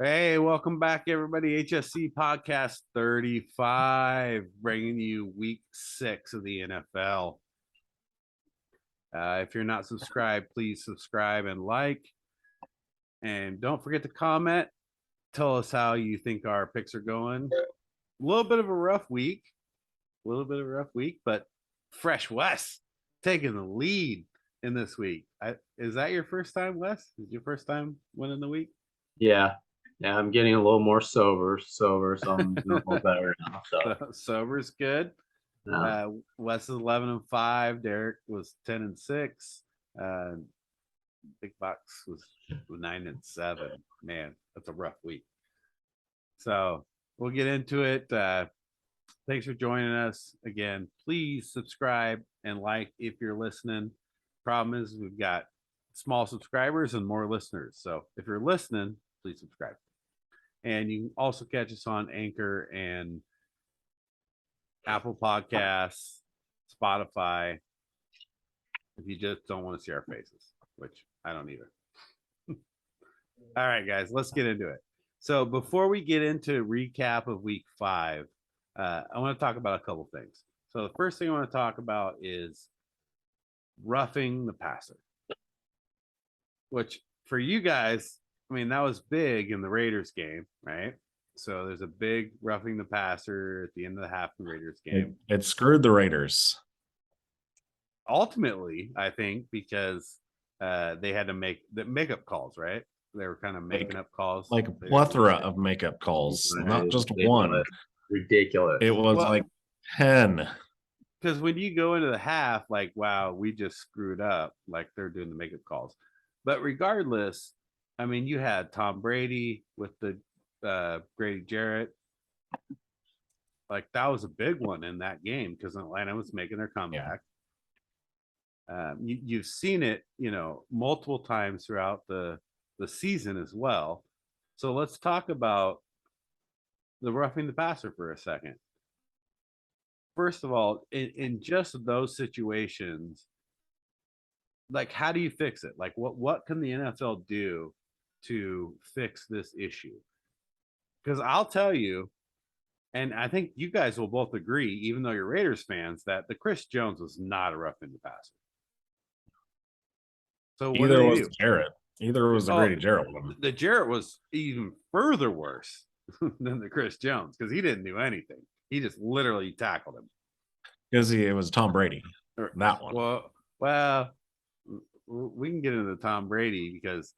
Hey, welcome back, everybody. HSC Podcast 35, bringing you week 6 of the NFL. If you're not subscribed, please subscribe and like. And don't forget to comment. Tell us how you think our picks are going. A little bit of a rough week. But Fresh Wes taking the lead in this week. Is that your first time, Wes? Is your first time winning the week? Yeah, I'm getting a little more sober, so I'm doing a little better now. So Sober's good. yeah. Wes is 11-5. Derek was 10-6. Big Box was 9-7. Man, that's a rough week. So we'll get into it. Thanks for joining us again. Please subscribe and like if you're listening. Problem is, we've got small subscribers and more listeners. So if you're listening, please subscribe. And you can also catch us on Anchor and Apple Podcasts, Spotify, if you just don't want to see our faces, which I don't either. All right, guys, let's get into it. So before we get into recap of week 5, I want to talk about a couple things. So the first thing I want to talk about is roughing the passer, which for you guys, I mean, that was big in the Raiders game, right? So there's a big roughing the passer at the end of the half in the Raiders game. It screwed the Raiders. Ultimately, I think, because they had to make the makeup calls, right? They were kind of making up calls. Like a plethora of makeup calls, not just one. Ridiculous. It was like 10. Because when you go into the half, like, wow, we just screwed up, like they're doing the makeup calls. But regardless, I mean, you had Tom Brady with the Grady Jarrett. Like, that was a big one in that game because Atlanta was making their comeback. Yeah. You've seen it, multiple times throughout the season as well. So let's talk about the roughing the passer for a second. First of all, in just those situations, like, how do you fix it? Like, what can the NFL do to fix this issue? Because I'll tell you, and I think you guys will both agree, even though you're Raiders fans, that the Chris Jones was not a roughing the passer. So what either was Jarrett. Either was the Grady Jarrett one. The Jarrett was even further worse than the Chris Jones because he didn't do anything. He just literally tackled him. Because it was Tom Brady. That one. Well, we can get into Tom Brady because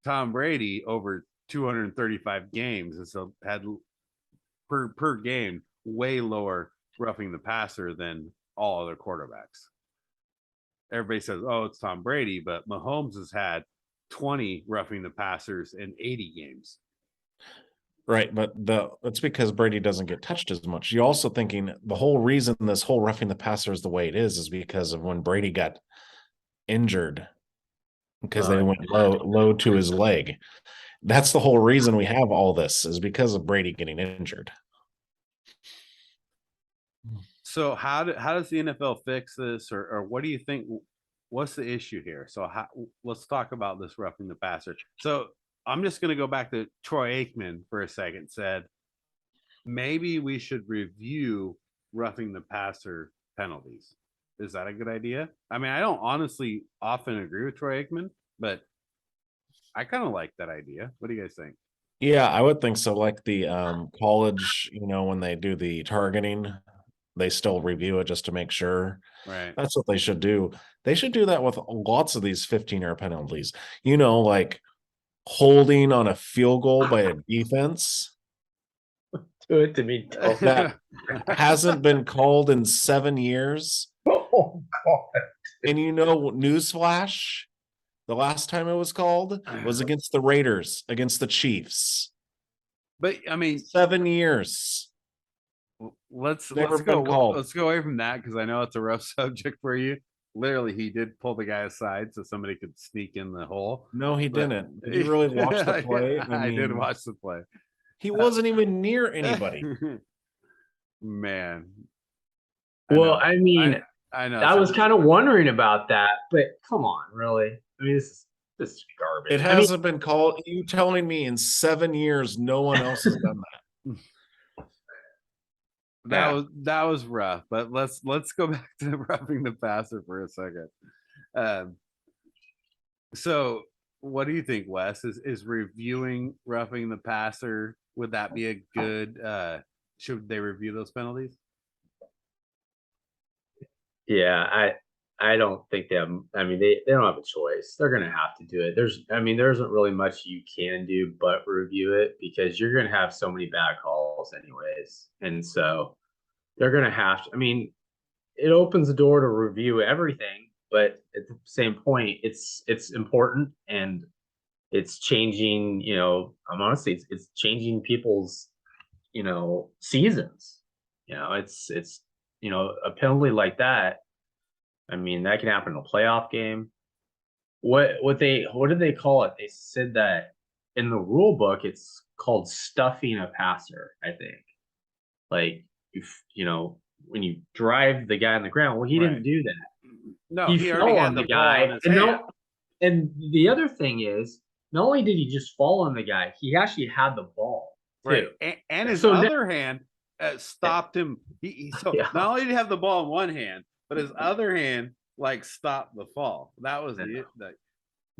Tom Brady over 235 games and so had per game way lower roughing the passer than all other quarterbacks. Everybody says, oh, it's Tom Brady, but Mahomes has had 20 roughing the passers in 80 games. Right, but it's because Brady doesn't get touched as much. You're also thinking the whole reason this whole roughing the passer is the way it is because of when Brady got injured because they went low to his leg. That's the whole reason we have all this is because of Brady getting injured. So how does the NFL fix this, or what do you think? What's the issue here? So let's talk about this roughing the passer. So I'm just going to go back to Troy Aikman for a second. Said maybe we should review roughing the passer penalties. Is that a good idea? I mean, I don't honestly often agree with Troy Aikman, but I kind of like that idea. What do you guys think? Yeah, I would think so. Like the college, when they do the targeting, they still review it just to make sure. Right. That's what they should do. They should do that with lots of these 15-yard penalties. Like holding on a field goal by a defense. Do it to me. That hasn't been called in 7 years. Oh, God. And newsflash, the last time it was called was against the Raiders, against the Chiefs. But I mean, 7 years. Let's go away from that because I know it's a rough subject for you. Literally, he did pull the guy aside so somebody could sneak in the hole. No, he didn't. Did you really watch the play? I did watch the play. He wasn't even near anybody. Man. Well, I mean, I know. I was kind of wondering about that, but come on, really? I mean, This is garbage. It hasn't been called. You telling me in 7 years no one else has done that? That was rough, but let's go back to roughing the passer for a second. So what do you think, Wes? Is reviewing roughing the passer, would that be a good should they review those penalties? Yeah, I don't think they have. I mean, they don't have a choice. They're going to have to do it. There isn't really much you can do but review it, because you're going to have so many bad calls anyways, and so they're going to have to. I mean, it opens the door to review everything, but at the same point, it's important, and it's changing. I'm honestly, it's changing people's seasons. It's a penalty like that. I mean, that can happen in a playoff game. What did they call it? They said that in the rule book, it's called stuffing a passer, I think. Like, if when you drive the guy on the ground, well, he didn't do that. No, he fell on the guy. And the other thing is, not only did he just fall on the guy, he actually had the ball too. Right. And his other hand stopped him. Not only did he have the ball in one hand, but his other hand stopped the fall. That was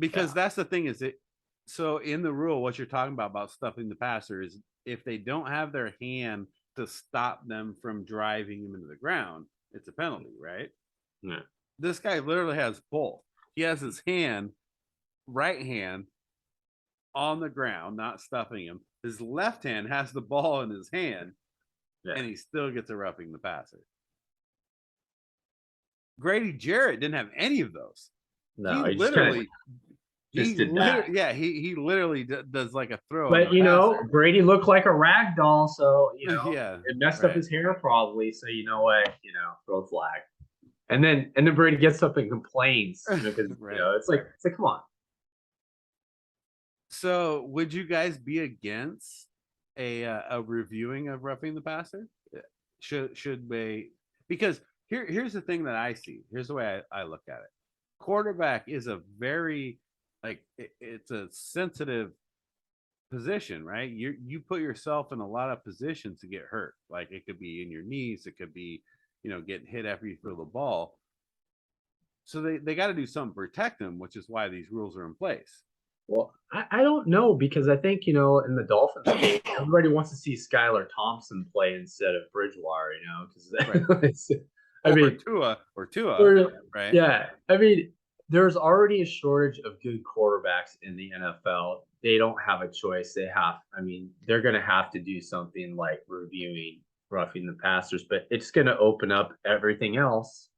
because that's the thing is it. So in the rule, what you're talking about stuffing the passer is if they don't have their hand to stop them from driving him into the ground, it's a penalty, right? Yeah. This guy literally has both. He has his right hand on the ground, not stuffing him. His left hand has the ball in his hand, and he still gets a roughing the passer. Grady Jarrett didn't have any of those. No, he literally did that. Yeah, he literally does like a throw. But Brady looked like a rag doll, so it messed up his hair probably. So throw a flag. And then Brady gets up and complains because it's like come on. So would you guys be against a reviewing of roughing the passer? Should we? Because here's the thing that I see. Here's the way I look at it. Quarterback is a very it's a sensitive position, right? You put yourself in a lot of positions to get hurt. Like it could be in your knees, it could be getting hit after you throw the ball. So they got to do something to protect them, which is why these rules are in place. Well, I don't know, because I think, in the Dolphins game, everybody wants to see Skylar Thompson play instead of Bridgewater, because or Tua, right? Yeah. I mean, there's already a shortage of good quarterbacks in the NFL. They don't have a choice. They're going to have to do something like reviewing roughing the passers, but it's going to open up everything else.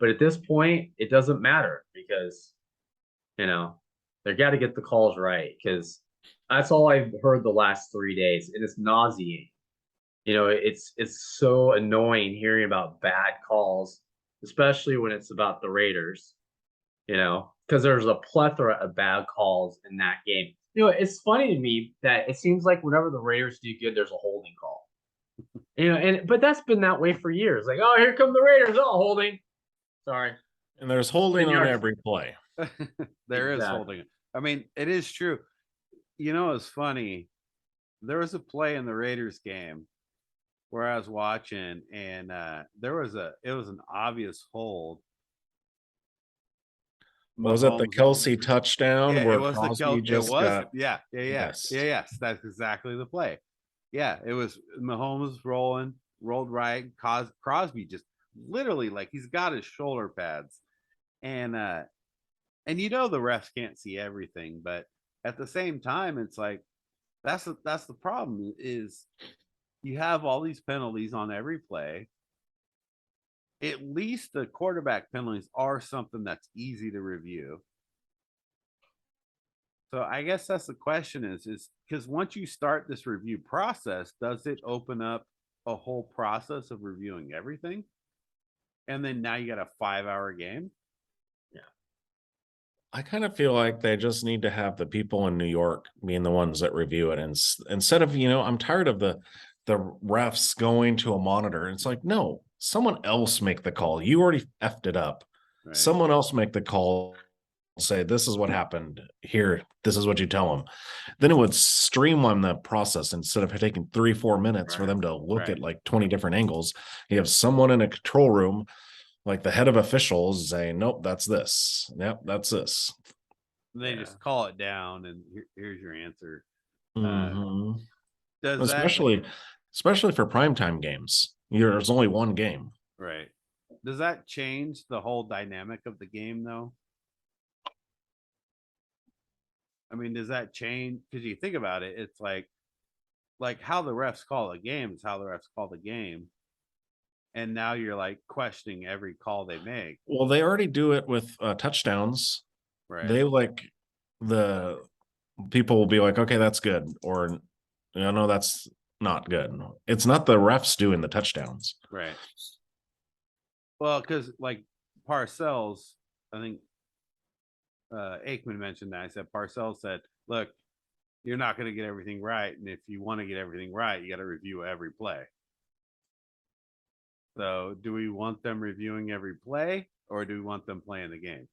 But at this point, it doesn't matter because, they got to get the calls right, because that's all I've heard the last 3 days, and it's nauseating. It's so annoying hearing about bad calls, especially when it's about the Raiders, because there's a plethora of bad calls in that game. It's funny to me that it seems like whenever the Raiders do good, there's a holding call. But that's been that way for years. Like, oh, here come the Raiders. Oh, holding. Sorry. And there's holding on every play. There is holding. I mean, it is true. It's funny. There was a play in the Raiders game where I was watching, and it was an obvious hold. Was it the Kelsey touchdown where Crosby Yes, that's exactly the play. Yeah, it was Mahomes rolled right. Crosby just literally he's got his shoulder pads, and the refs can't see everything, but at the same time, it's like that's the problem is you have all these penalties on every play. At least the quarterback penalties are something that's easy to review. So I guess that's the question is because once you start this review process, does it open up a whole process of reviewing everything? And then now you got a 5-hour game? Yeah. I kind of feel like they just need to have the people in New York being the ones that review it. And instead of, I'm tired of the refs going to a monitor. It's like, no, someone else make the call. You already effed it up. Right. Someone else make the call say, this is what happened here. This is what you tell them. Then it would streamline the process instead of taking 3-4 minutes for Right. them to look Right. at like 20 different angles. You have someone in a control room, like the head of officials, saying, nope, that's this. Yep, that's this. They Yeah. just call it down, and here's your answer. Mhm. Does Especially for primetime games. There's only one game. right? Does that change the whole dynamic of the game, though? I mean, does that change? Because you think about it, it's like how the refs call a game is how the refs call the game, and now you're like questioning every call they make, Well, they already do it with touchdowns. right? They like the people will be like, okay, that's good, or no, that's not good. It's not the refs doing the touchdowns. Right. Well, because like Parcells, I think Aikman mentioned that. I said Parcells said, "Look, you're not going to get everything right, and if you want to get everything right, you got to review every play." So, do we want them reviewing every play, or do we want them playing the game?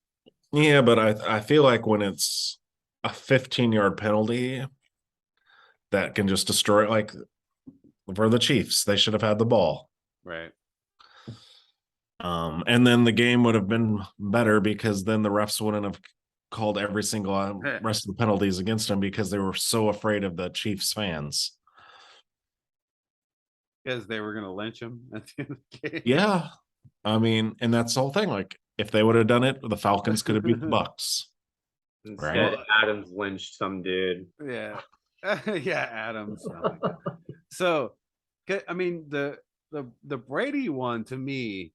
Yeah, but I feel like when it's a 15-yard penalty that can just destroy it, like for the Chiefs, they should have had the ball. Right. And then the game would have been better because then the refs wouldn't have called every single rest of the penalties against them because they were so afraid of the Chiefs fans. Because they were going to lynch him at the end of the game. Yeah. I mean, and that's the whole thing. Like, if they would have done it, the Falcons could have beat the Bucks. Instead, Right. Adams lynched some dude. Yeah. Yeah, Adams. Oh my God. So, I mean, the Brady one to me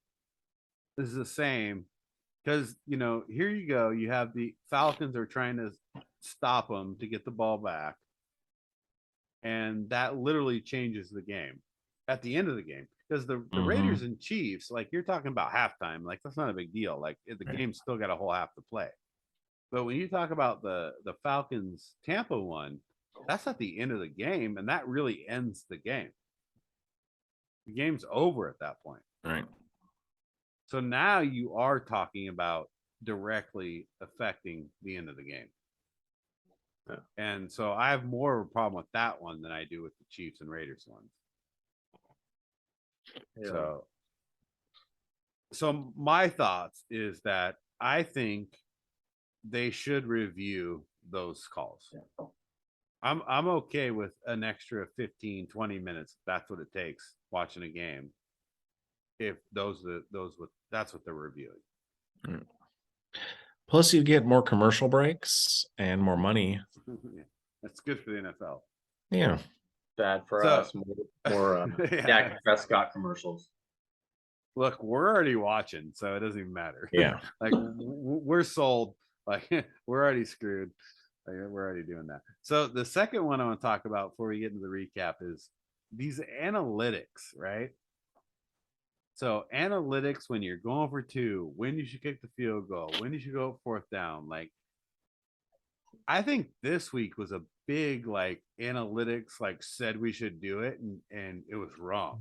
is the same because here you go. You have the Falcons are trying to stop them to get the ball back, and that literally changes the game at the end of the game because the Raiders and Chiefs, like you're talking about halftime, like that's not a big deal. Like the game's still got a whole half to play. But when you talk about the Falcons Tampa one, that's at the end of the game, and that really ends the game. The game's over at that point. Right. So now you are talking about directly affecting the end of the game. Yeah. And so I have more of a problem with that one than I do with the Chiefs and Raiders ones. Yeah. So my thoughts is that I think they should review those calls. Yeah. I'm okay with an extra 15, 20 minutes. That's what it takes watching a game. If that's what they're reviewing. Plus, you get more commercial breaks and more money. That's good for the NFL. Yeah. Bad for us. More yeah. Dak Prescott commercials. Look, we're already watching, so it doesn't even matter. Yeah. Like we're sold. Like we're already screwed. Like, we're already doing that. So the second one I want to talk about before we get into the recap is these analytics, right? So analytics when you're going for two, when you should kick the field goal, when you should go fourth down. Like I think this week was a big like analytics like said we should do it and it was wrong.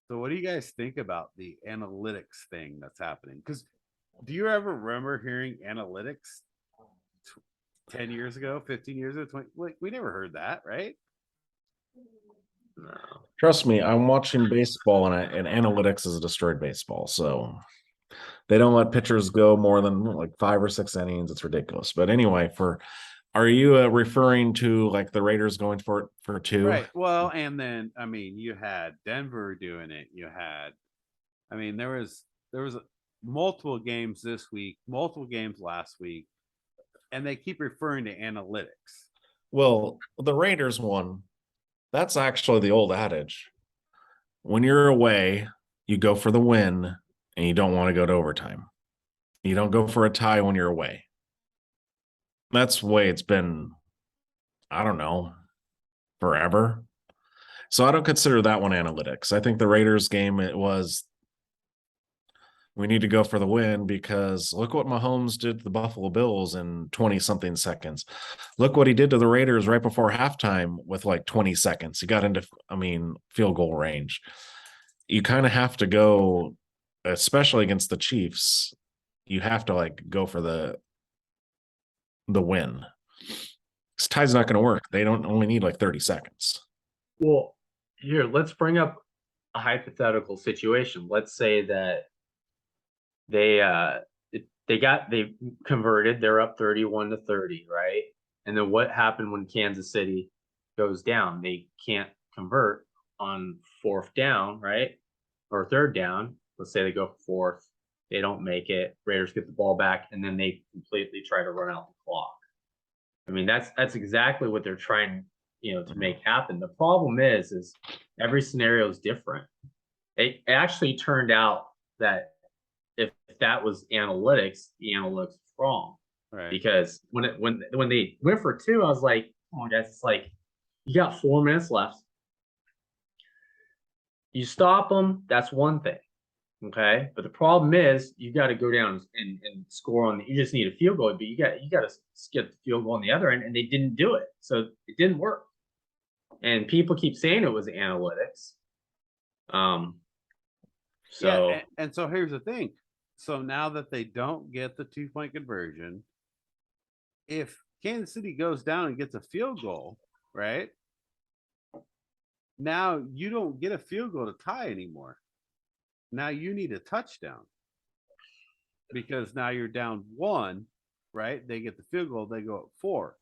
So what do you guys think about the analytics thing that's happening? Because do you ever remember hearing analytics 10 years ago, 15 years ago, 20? Like we never heard that, right? No. Trust me, I'm watching baseball and analytics has destroyed baseball. So they don't let pitchers go more than like 5 or 6 innings. It's ridiculous. But anyway, are you referring to like the Raiders going for 2? Right. Well, and then I mean, you had Denver doing it. There was multiple games this week, multiple games last week, and they keep referring to analytics. Well, the Raiders one, that's actually the old adage. When you're away, you go for the win and you don't want to go to overtime. You don't go for a tie when you're away. That's the way it's been, I don't know, forever. So I don't consider that one analytics. I think the Raiders game, it was, we need to go for the win because look what Mahomes did to the Buffalo Bills in 20-something seconds. Look what he did to the Raiders right before halftime with like 20 seconds. He got into, field goal range. You kind of have to go, especially against the Chiefs, you have to like go for the the win. This tie's not going to work. They don't only need like 30 seconds. Well, here, let's bring up a hypothetical situation. Let's say that they converted, they're up 31-30, right? And then what happened when Kansas City goes down? They can't convert on fourth down, right? Or third down. Let's say they go fourth, they don't make it. Raiders get the ball back, and then they completely try to run out the clock. I mean, that's exactly what they're trying, to make happen. The problem is every scenario is different. It actually turned out that if that was analytics, the analytics was wrong. Right. Because when they went for two, I was like, come on, guys, it's like you got 4 minutes left. You stop them, that's one thing. Okay. But the problem is you got to go down and score on you just need a field goal, but you got to skip the field goal on the other end, and they didn't do it. So it didn't work. And people keep saying it was analytics. And so here's the thing. So now that they don't get the 2-point conversion, if Kansas City goes down and gets a field goal, right? Now you don't get a field goal to tie anymore. Now you need a touchdown because now you're down 1, right? They get the field goal, they go up 4.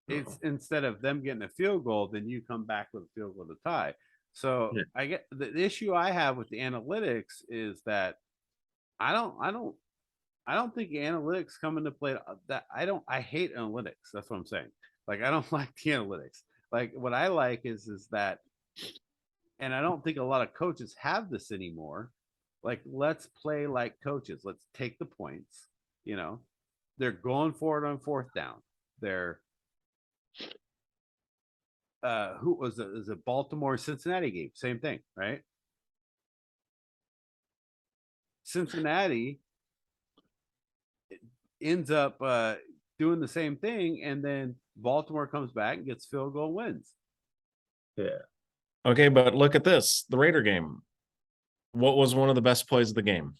It's instead of them getting a field goal, then you come back with a field goal to tie. So I get the issue I have with the analytics is that I don't think analytics come into play. I hate analytics. That's what I'm saying. Like, I don't like the analytics. Like, what I like is that, and I don't think a lot of coaches have this anymore. Like, let's play like coaches. Let's take the points. They're going for it on fourth down. They're who was it? Is it Baltimore Cincinnati game? Same thing, right? Cincinnati ends up doing the same thing, and then Baltimore comes back and gets field goal wins. Yeah. Okay, but look at this. The Raider game. What was one of the best plays of the game?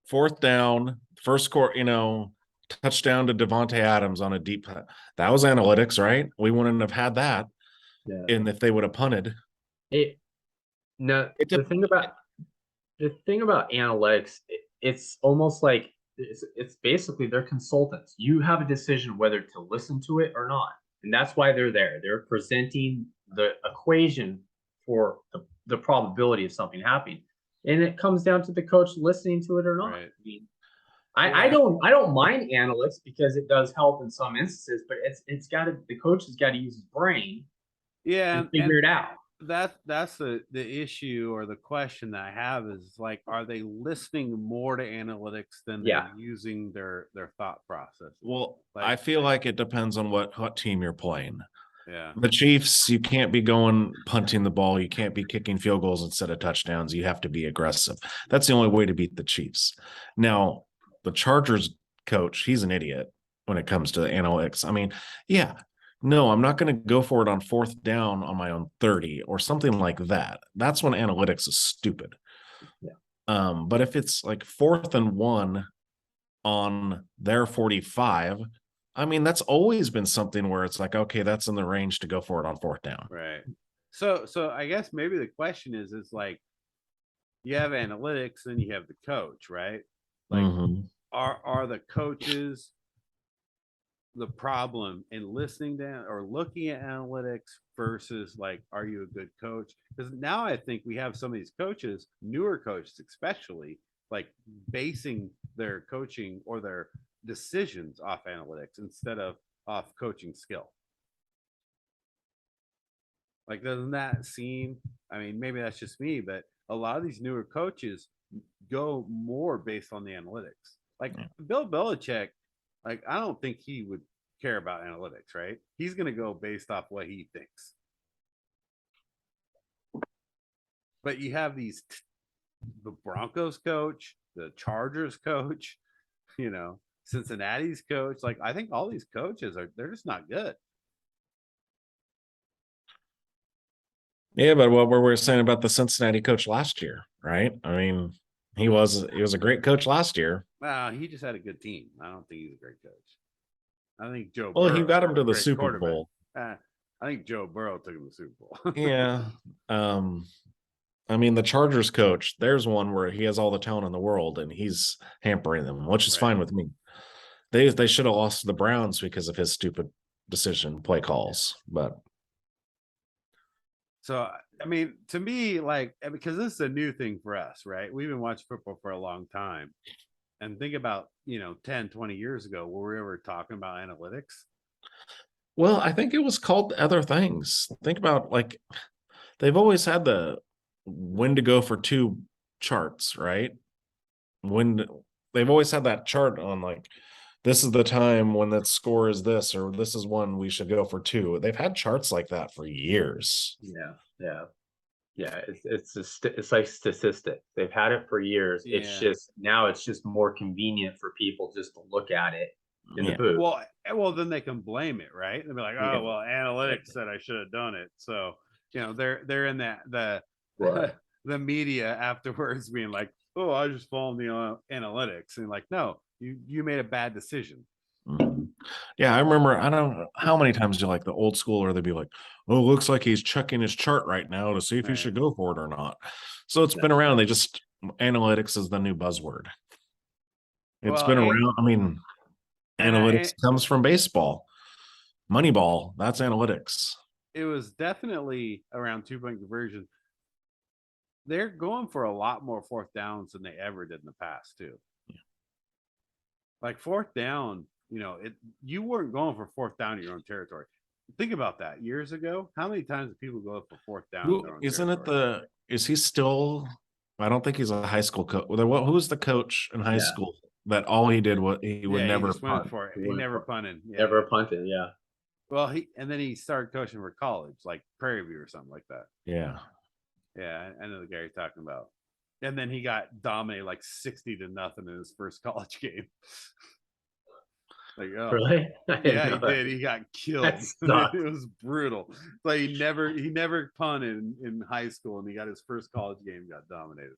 Fourth down, first quarter, touchdown to Devontae Adams on a deep. That was analytics, right? We wouldn't have had that. Yeah. And if they would have punted. The thing about analytics, it's almost like it's basically they're consultants. You have a decision whether to listen to it or not. And that's why they're there. They're presenting the equation for the probability of something happening. And it comes down to the coach listening to it or not. Right. I don't mind analytics because it does help in some instances, but the coach has got to use his brain and figure it out. That's the issue or the question that I have is like, are they listening more to analytics than they're using their thought process? Well, I feel like it depends on what team you're playing. Yeah. The Chiefs, you can't be punting the ball. You can't be kicking field goals instead of touchdowns. You have to be aggressive. That's the only way to beat the Chiefs. Now, the Chargers coach, he's an idiot when it comes to analytics. I mean, no, I'm not going to go for it on fourth down on my own 30 or something like that. That's when analytics is stupid. Yeah. But if it's like 4th and 1 on their 45, I mean, that's always been something where it's like, okay, that's in the range to go for it on fourth down. Right. So I guess maybe the question is like, you have analytics and you have the coach, right? Like, are the coaches the problem in listening to or looking at analytics versus like, are you a good coach? Because now I think we have some of these coaches, newer coaches especially, like basing their coaching or their decisions off analytics instead of off coaching skill. Like, doesn't that seem, I mean, maybe that's just me, but a lot of these newer coaches go more based on the analytics. Like Bill Belichick, like, I don't think he would care about analytics, right? He's going to go based off what he thinks. But you have the Broncos coach, the Chargers coach, Cincinnati's coach. Like, I think all these coaches they're just not good. Yeah, but what we were saying about the Cincinnati coach last year, right? I mean, He was a great coach last year. He just had a good team. I don't think he's a great coach. I think Joe Well, he Burrow got him was to a the great Super quarterback. Bowl. I think Joe Burrow took him to the Super Bowl. Yeah. I mean, the Chargers coach, there's one where he has all the talent in the world and he's hampering them, which is Right. fine with me. They should have lost to the Browns because of his stupid play calls. But so, I mean, to me, like, because this is a new thing for us, right? We've been watching football for a long time. And think about, 10, 20 years ago, were we ever talking about analytics? well, I think it was called other things. Think about like they've always had the when to go for two charts, right? When they've always had that chart on like this is the time when that score is this, or this is when we should go for two. They've had charts like that for years. Yeah. It's like statistics. They've had it for years. Yeah. It's just now it's just more convenient for people just to look at it in the Yeah. booth. Well, then they can blame it, right? They'll be like, Yeah. "Oh, well, analytics said I should have done it." So, they're in the Right. the media afterwards being like, "Oh, I just followed the analytics," and like, no, you made a bad decision. Mhm. Yeah, I remember. I don't know how many times you like the old school, or they'd be like, "Oh, looks like he's checking his chart right now to see if he Right. should go for it or not." So it's been around. They just analytics is the new buzzword. It's been around. I mean, analytics comes from baseball. Moneyball, that's analytics. It was definitely around 2-point conversion. They're going for a lot more fourth downs than they ever did in the past, too. Yeah. Like fourth down, you weren't going for fourth down in your own territory. Think about that. Years ago, how many times did people go up for fourth down? Well, isn't it is he still? I don't think he's a high school coach. Who's the coach in high school that all he did was he would never he just went punt. for it. He never punted. Yeah. Never punted. Yeah. Well, then he started coaching for college, like Prairie View or something like that. Yeah. Yeah, I know the guy you're talking about. And then he got dominated like 60-0 in his first college game. Like, oh, really? Yeah, he did. He got killed. That sucked. It was brutal. Like he never punted in high school, and he got his first college game, got dominated.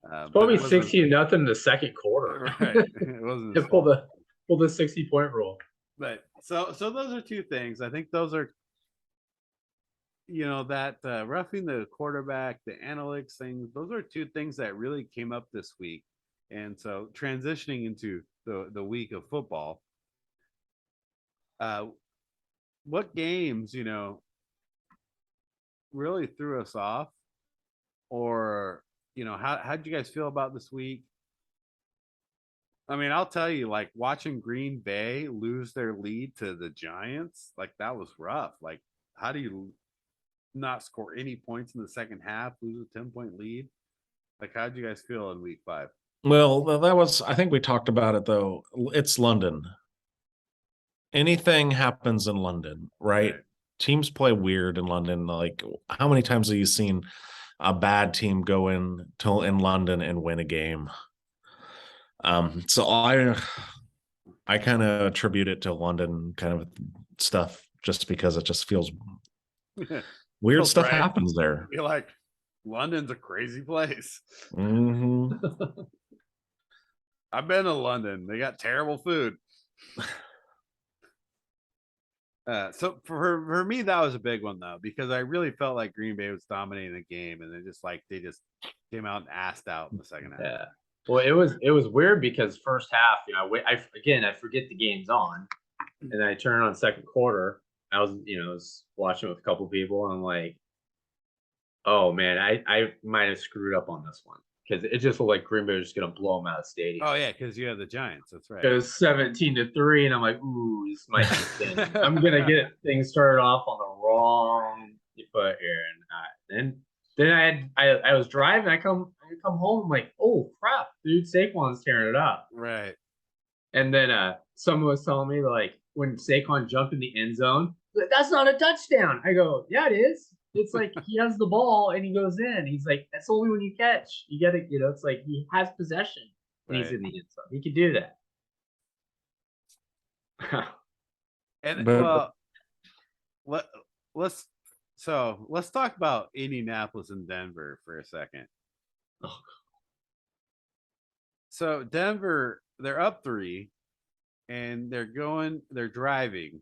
Probably 16-0 in the second quarter. Right. It wasn't. They pulled the 60-point rule. But so those are two things. I think those are, that roughing the quarterback, the analytics things. Those are two things that really came up this week. And so transitioning into the week of football. What games, really threw us off, or how'd you guys feel about this week? I mean, I'll tell you, like watching Green Bay lose their lead to the Giants, like that was rough. Like, how do you not score any points in the second half, lose a 10-point lead? Like, how'd you guys feel in week 5? Well, that was, I think we talked about it though. It's London. Anything happens in London, right? Teams play weird in London. Like, how many times have you seen a bad team go in London and win a game? So I kind of attribute it to London kind of stuff, just because it just feels weird stuff happens there. You're like, London's a crazy place. Mm-hmm. I've been to London. They got terrible food. So for me, that was a big one though, because I really felt like Green Bay was dominating the game, and they just came out and assed out in the second half. Yeah. Well, it was weird because first half, I forget the game's on, and I turn on second quarter. I was watching with a couple people, and I'm like, oh man, I might have screwed up on this one, because it just looked like Green Bay was just gonna blow them out of the stadium. Oh yeah, because you have the Giants. That's right. It was 17-3, and I'm like, ooh, this might be thin. I'm gonna get things started off on the wrong foot here, and then I was driving. I come home, I'm like, oh crap, dude, Saquon's tearing it up. Right. And then someone was telling me, like, when Saquon jumped in the end zone, that's not a touchdown. I go, yeah, it is. It's like he has the ball and he goes in. He's like, that's only when you catch. You got to, it's like he has possession when he's in the end zone. He can do that. And let's talk about Indianapolis and Denver for a second. So Denver, they're up 3, and they're driving,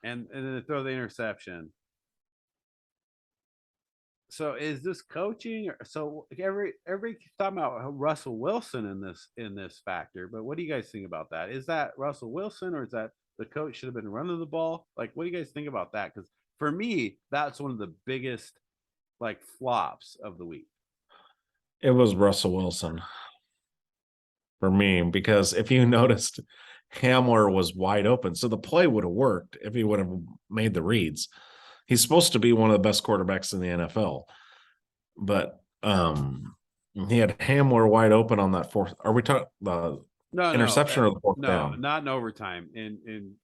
and then they throw the interception. So is this coaching? So everybody keeps talking about Russell Wilson in this factor, but what do you guys think about that? Is that Russell Wilson, or is that the coach should have been running the ball? Like, what do you guys think about that? Because for me, that's one of the biggest like flops of the week. It was Russell Wilson for me, because if you noticed, Hamler was wide open. So the play would have worked if he would have made the reads. He's supposed to be one of the best quarterbacks in the NFL. But he had Hamler wide open on that fourth. Are we talking the interception or the fourth down? Not in overtime. In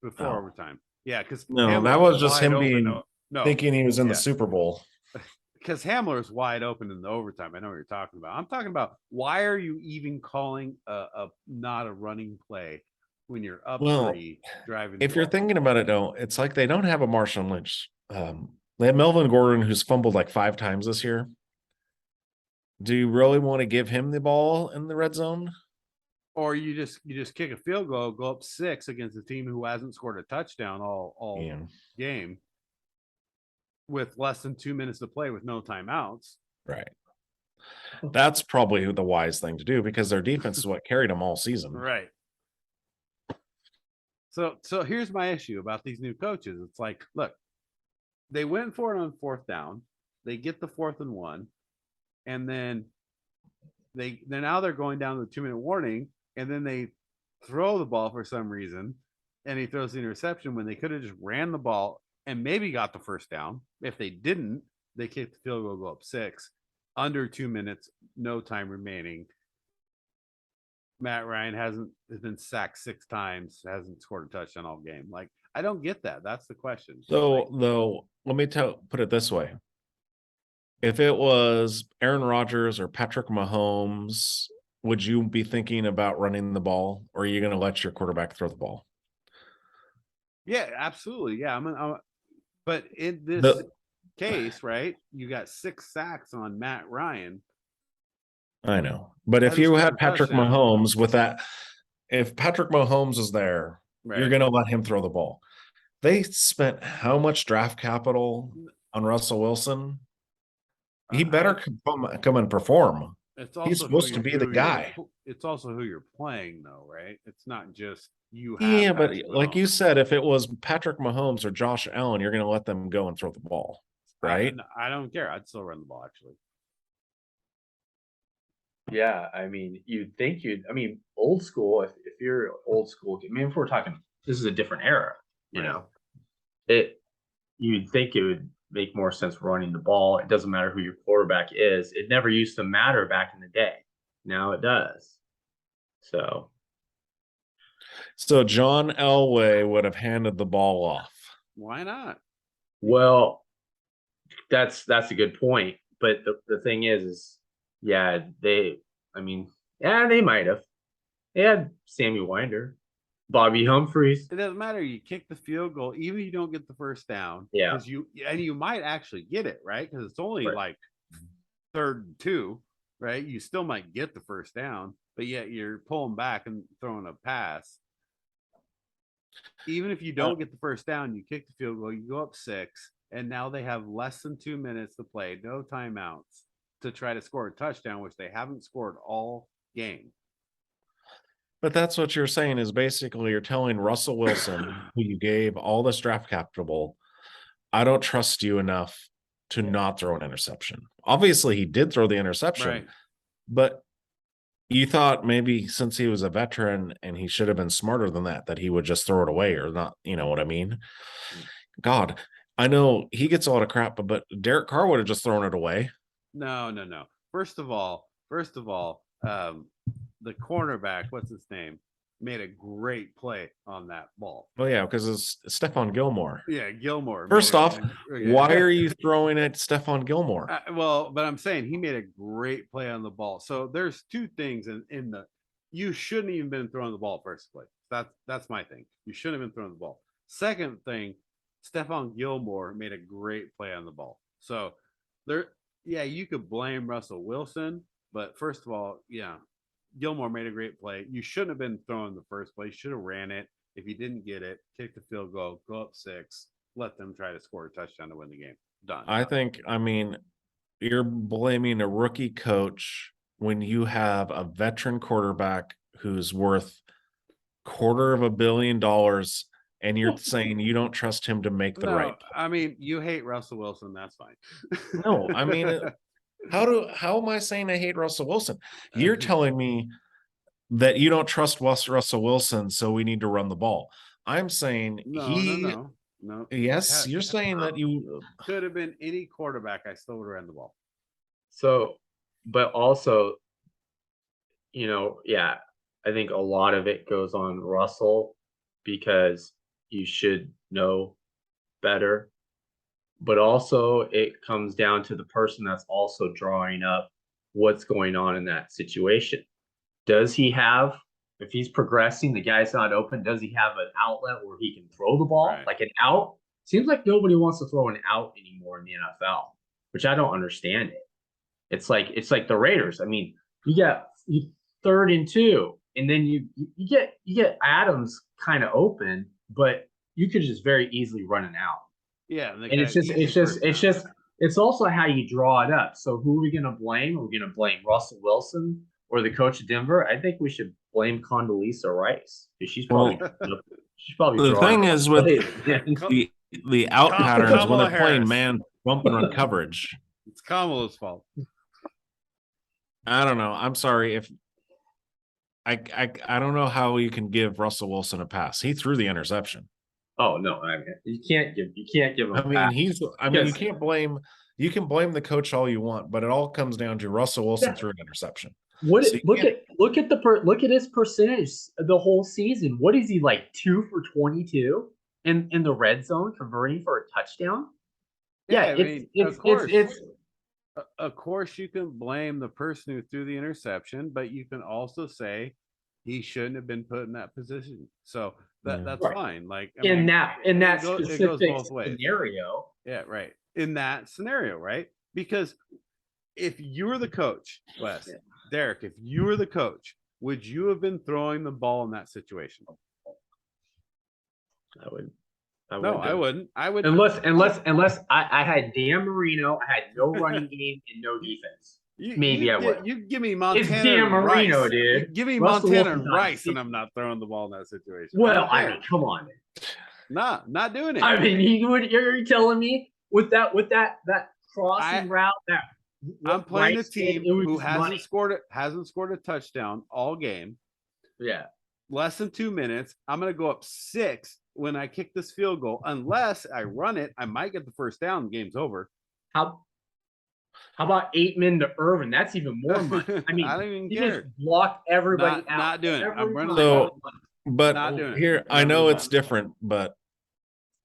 before overtime. Yeah, because that was just him being thinking he was in the Super Bowl. Because Hamler is wide open in the overtime. I know what you're talking about. I'm talking about, why are you even calling a not a running play when you're up 3 driving? If you're thinking about it, though, it's like they don't have a Marshawn Lynch. They have Melvin Gordon, who's fumbled like 5 times this year. Do you really want to give him the ball in the red zone? Or you just kick a field goal, go up 6 against a team who hasn't scored a touchdown all game, with less than 2 minutes to play with no timeouts. Right. That's probably the wise thing to do, because their defense is what carried them all season. Right. So here's my issue about these new coaches. It's like, look, they went for it on 4th down. They get the 4th and 1, and then now they're going down to the 2-minute warning, and then they throw the ball for some reason, and he throws the interception when they could have just ran the ball and maybe got the 1st down. If they didn't, they kicked the field goal, go up 6, under 2 minutes, no time remaining. Matt Ryan has been sacked 6 times, hasn't scored a touchdown all game. Like, I don't get that. That's the question. So, though, let me put it this way. If it was Aaron Rodgers or Patrick Mahomes, would you be thinking about running the ball, or are you going to let your quarterback throw the ball? Yeah, absolutely. Yeah, but in this case, right, you got 6 sacks on Matt Ryan. I know, but if you had Patrick Mahomes with that, if Patrick Mahomes is there, you're going to let him throw the ball. They spent how much draft capital on Russell Wilson? He better come and perform. He's supposed to be the guy. It's also who you're playing, though, right? It's not just you. Yeah, but like you said, if it was Patrick Mahomes or Josh Allen, you're going to let them go and throw the ball, right? I don't care. I'd still run the ball, actually. Yeah, I mean, old school, if you're old school, I mean, if we're talking, this is a different era, you know, you'd think it would make more sense running the ball. It doesn't matter who your quarterback is. It never used to matter back in the day. Now it does. So John Elway would have handed the ball off. Why not? Well, that's a good point. But the thing is they might have. They had Sammy Winder, Bobby Humphries. It doesn't matter. You kick the field goal, even if you don't get the 1st down. Yeah. Because you might actually get it, right? Because it's only like 3rd and 2, right? You still might get the 1st down, but yet you're pulling back and throwing a pass. Even if you don't get the 1st down, you kick the field goal, you go up 6, and now they have less than 2 minutes to play, no timeouts, to try to score a touchdown, which they haven't scored all game. But that's what you're saying, is basically you're telling Russell Wilson, who you gave all this draft capital, I don't trust you enough to not throw an interception. Obviously, he did throw the interception, but you thought maybe since he was a veteran and he should have been smarter than that he would just throw it away or not. You know what I mean? God, I know he gets a lot of crap, but Derek Carr would have just thrown it away. No. First of all, the cornerback, what's his name, made a great play on that ball. Oh yeah, because it's Stephon Gilmore. Yeah, Gilmore. First off, why are you throwing at Stephon Gilmore? But I'm saying he made a great play on the ball. So there's 2 things in the, you shouldn't even been throwing the ball first place. That's my thing. You shouldn't have been throwing the ball. Second thing, Stephon Gilmore made a great play on the ball. So you could blame Russell Wilson, But first of all, yeah, Gilmore made a great play. You shouldn't have been throwing the first play. You should have ran it. If you didn't get it, kick the field goal, go up 6, let them try to score a touchdown to win the game. Done. I mean, you're blaming a rookie coach when you have a veteran quarterback who's worth $250 million, and you're saying you don't trust him to make the No, right. I mean, you hate Russell Wilson. That's fine. No, I mean, how am I saying I hate Russell Wilson? You're telling me that you don't trust Russell Wilson, so we need to run the ball. I'm saying no. Yes, you're saying that you could have been any quarterback. I still would have ran the ball. So, but also, yeah, I think a lot of it goes on Russell because you should know better. But also it comes down to the person that's also drawing up what's going on in that situation. Does he have, if he's progressing, the guy's not open, does he have an outlet where he can throw the ball? Right. Like an out? Seems like nobody wants to throw an out anymore in the NFL, which I don't understand it. It's like the Raiders. I mean, you 3rd and 2, and then you get Adams kind of open, but you could just very easily run an out. Yeah, and it's also how you draw it up. So who are we going to blame? Are we going to blame Russell Wilson or the coach of Denver? I think we should blame Condoleezza Rice because she's probably the thing is with the out patterns when they're playing man bump and run coverage. It's Kamala's fault. I don't know. I'm sorry if I don't know how you can give Russell Wilson a pass. He threw the interception. Oh no, I mean you can't give him you can blame the coach all you want, but it all comes down to Russell Wilson threw an interception. Look at his percentage the whole season. What is he, like 2 for 22 in the red zone converting for a touchdown? Of course you can blame the person who threw the interception, but you can also say he shouldn't have been put in that position. So that's fine. Like in that specific scenario. Yeah, right. In that scenario, right? Because if you were the coach, Wes, Derek, if you were the coach, would you have been throwing the ball in that situation? I would. I wouldn't. I would unless I had Dan Marino, I had no running game and no defense. I would. You give me Montana. It's Dan Marino, Rice. dude. Give me Montana and Rice, and I'm not throwing the ball in that situation. Well, I mean, come on. Not doing it. I mean, you're telling me with that crossing route that I'm playing a team who hasn't scored a touchdown all game. Yeah. Less than 2 minutes. I'm going to go up 6 when I kick this field goal. Unless I run it, I might get the first down. The game's over. How about 8 men to Irvin? That's even more money. I mean, I don't even care. Just block everybody out. Not doing it. I'm running but not doing here, it. I know it's different, but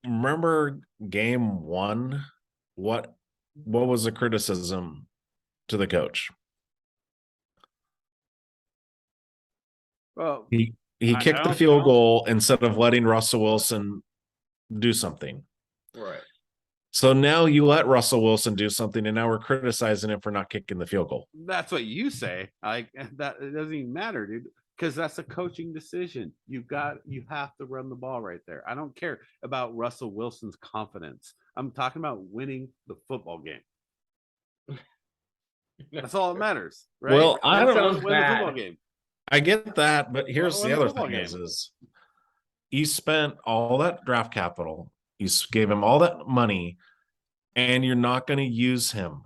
remember game 1? What was the criticism to the coach? Well, he kicked the field goal instead of letting Russell Wilson do something. Right. So now you let Russell Wilson do something, and now we're criticizing him for not kicking the field goal. That's what you say. That it doesn't even matter, dude, because that's a coaching decision. You have to run the ball right there. I don't care about Russell Wilson's confidence. I'm talking about winning the football game. That's all that matters, right? Well, I don't know. Win the football game. I get that, but here's the other thing: is you spent all that draft capital. You gave him all that money, and you're not going to use him.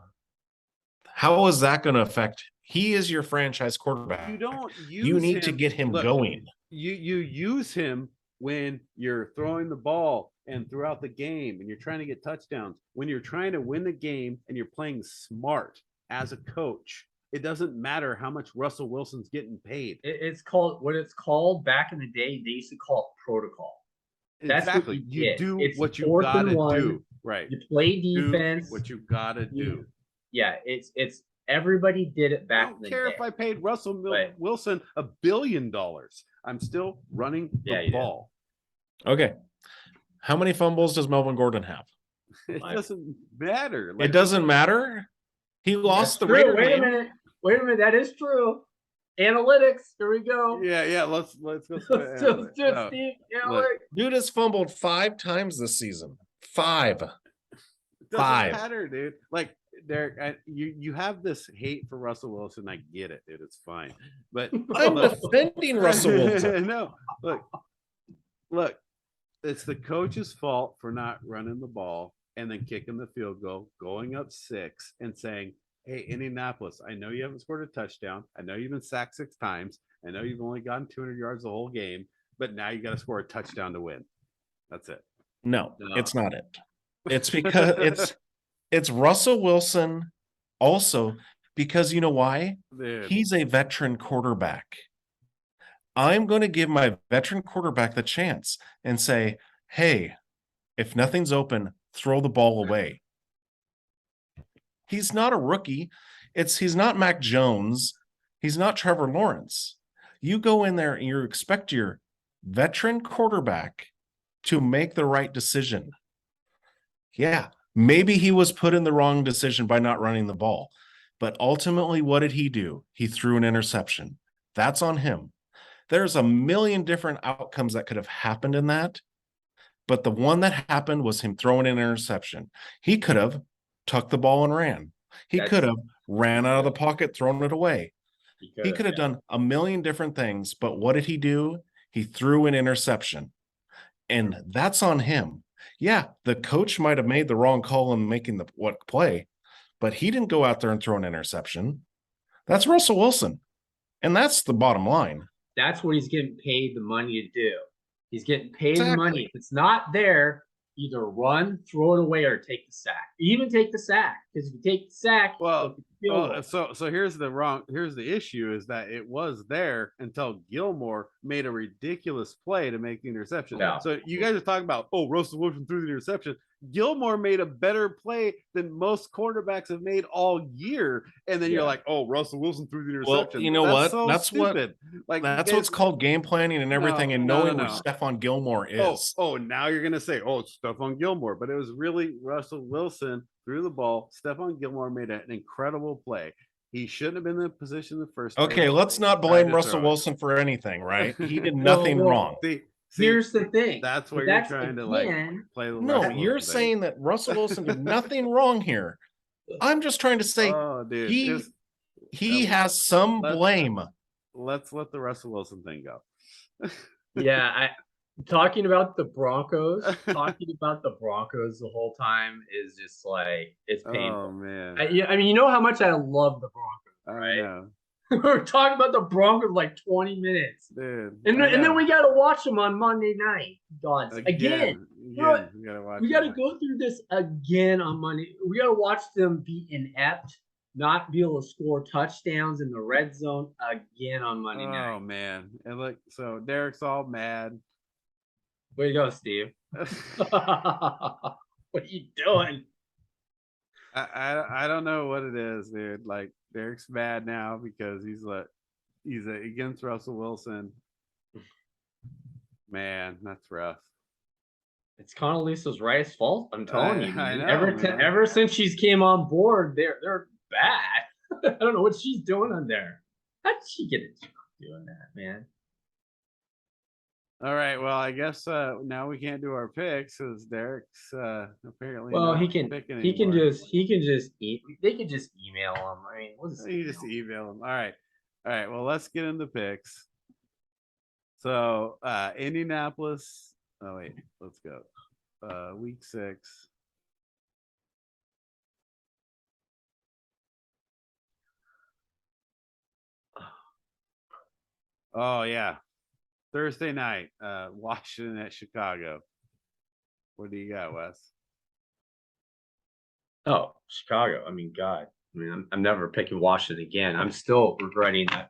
How is that going to affect? He is your franchise quarterback. You don't use You need him. to get him Look, going. You use him when you're throwing the ball and throughout the game, and you're trying to get touchdowns. When you're trying to win the game and you're playing smart as a coach, it doesn't matter how much Russell Wilson's getting paid. It's called back in the day. They used to call it protocol. That's exactly. what You do what you gotta do. Right. You play defense. Do what you gotta do. Yeah, it's everybody did it back in the day. I don't care if I paid Russell Wilson $1 billion. I'm still running the ball. Okay. How many fumbles does Melvin Gordon have? It doesn't matter. It doesn't matter. He lost the Raider game. Wait a minute. Wait a minute, that is true. Analytics. Here we go. Yeah. Let's go. Let's do it, No, Steve. look, Analytics. Dude has fumbled 5 times this season. 5. it doesn't 5. matter, dude. Like Derek, you have this hate for Russell Wilson. I get it, dude. It's fine. But I'm defending Russell Wilson. No, look. It's the coach's fault for not running the ball and then kicking the field goal, going up 6, and saying, "Hey, Indianapolis, I know you haven't scored a touchdown. I know you've been sacked 6 times. I know you've only gotten 200 yards the whole game, but now you got to score a touchdown to win." That's it. No, it's not it. It's because it's Russell Wilson also because you know why? Dude. He's a veteran quarterback. I'm going to give my veteran quarterback the chance and say, hey, if nothing's open, throw the ball away. He's not a rookie. He's not Mac Jones. He's not Trevor Lawrence. You go in there and you expect your veteran quarterback to make the right decision. Yeah, maybe he was put in the wrong decision by not running the ball. But ultimately, what did he do? He threw an interception. That's on him. There's a million different outcomes that could have happened in that. But the one that happened was him throwing an interception. He could have tucked the ball and ran. He could have ran out of the pocket, thrown it away. He could have done a million different things. But what did he do? He threw an interception. And that's on him. Yeah, the coach might have made the wrong call in making what play, but he didn't go out there and throw an interception. That's Russell Wilson. And that's the bottom line. That's what he's getting paid the money to do. He's getting paid the money. If it's not there, either run, throw it away, or take the sack. Even take the sack, because if you take the sack, so here's the issue is that it was there until Gilmore made a ridiculous play to make the interception. Yeah. So you guys are talking about, Russell Wilson threw the interception. Gilmore made a better play than most quarterbacks have made all year, and then you're like, Russell Wilson threw the interception. Well, you know what? So that's stupid. That's what's called game planning and everything, and knowing where Stephon Gilmore is. Now you're gonna say, it's Stephon Gilmore, but it was really Russell Wilson threw the ball. Stephon Gilmore made an incredible play. He shouldn't have been in the position in the first place. Okay, let's not blame Russell Wilson for anything, right? He did nothing wrong. See, here's the thing. That's where you're trying to play the No, you're saying that Russell Wilson did nothing wrong here. I'm just trying to say he has some blame. Let's let the Russell Wilson thing go. Talking about the Broncos the whole time is just like, it's painful. Oh man. I mean, you know how much I love the Broncos, right? We're talking about the Broncos like 20 minutes. Dude, and then we got to watch them on Monday night. Again. We got to go through this again on Monday. We got to watch them be inept, not be able to score touchdowns in the red zone again on Monday night. Oh, man. And look, so Derek's all mad. Way to go, Steve. What are you doing? I don't know what it is, dude. Like, Derek's mad now because he's against Russell Wilson. Man, that's rough. It's Condoleezza Rice's fault. I'm telling you. I know, ever since she's came on board, they're bad. I don't know what she's doing on there. How did she get a job doing that, man? All right. Well, I guess now we can't do our picks because Derek's apparently. Well, not he can just they can just email him. I mean, you just email him. All right. Well, let's get into picks. So Indianapolis. Oh wait, let's go. Week 6. Oh yeah. Thursday night, Washington at Chicago. What do you got, Wes? Oh, Chicago. I mean, God. I mean, I'm never picking Washington again. I'm still regretting that.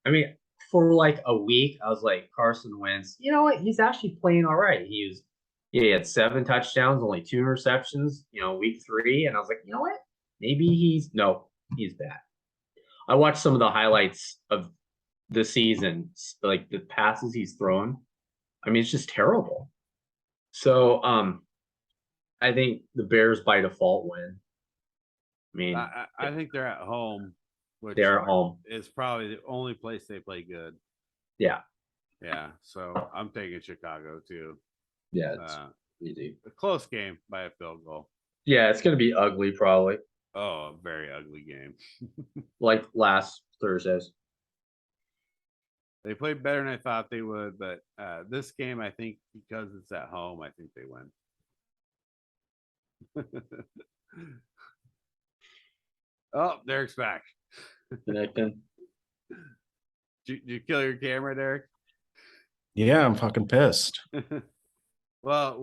I mean, for like a week, I was like, Carson Wentz. You know what? He's actually playing all right. He had 7 touchdowns, only 2 interceptions, week 3. And I was like, you know what? Maybe he's bad. I watched some of the highlights of the season, like the passes he's thrown. I mean, it's just terrible. So I think the Bears by default win. I mean, I think they're at home which They're at home. is probably the only place they play good. Yeah. Yeah. So I'm taking Chicago too. Yeah. It's easy. A close game by a field goal. Yeah, it's gonna be ugly probably. Oh, a very ugly game. Like last Thursdays. They played better than I thought they would, but this game, I think, because it's at home, I think they win. Oh, Derek's back. Connecting. Did you kill your camera, Derek? Yeah, I'm fucking pissed. Well,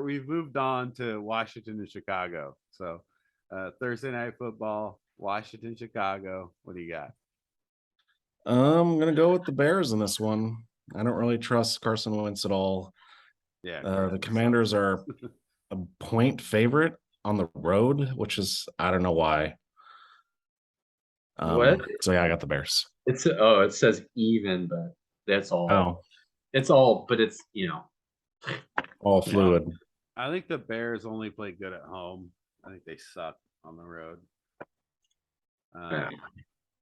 we've moved on to Washington and Chicago. So Thursday night football, Washington, Chicago. What do you got? I'm gonna go with the Bears in this one. I don't really trust Carson Wentz at all. Yeah, the Commanders are a point favorite on the road, which is I don't know why. What? So yeah, I got the Bears. It says even, but that's all. Oh, It's all, but it's all fluid. I think the Bears only play good at home. I think they suck on the road.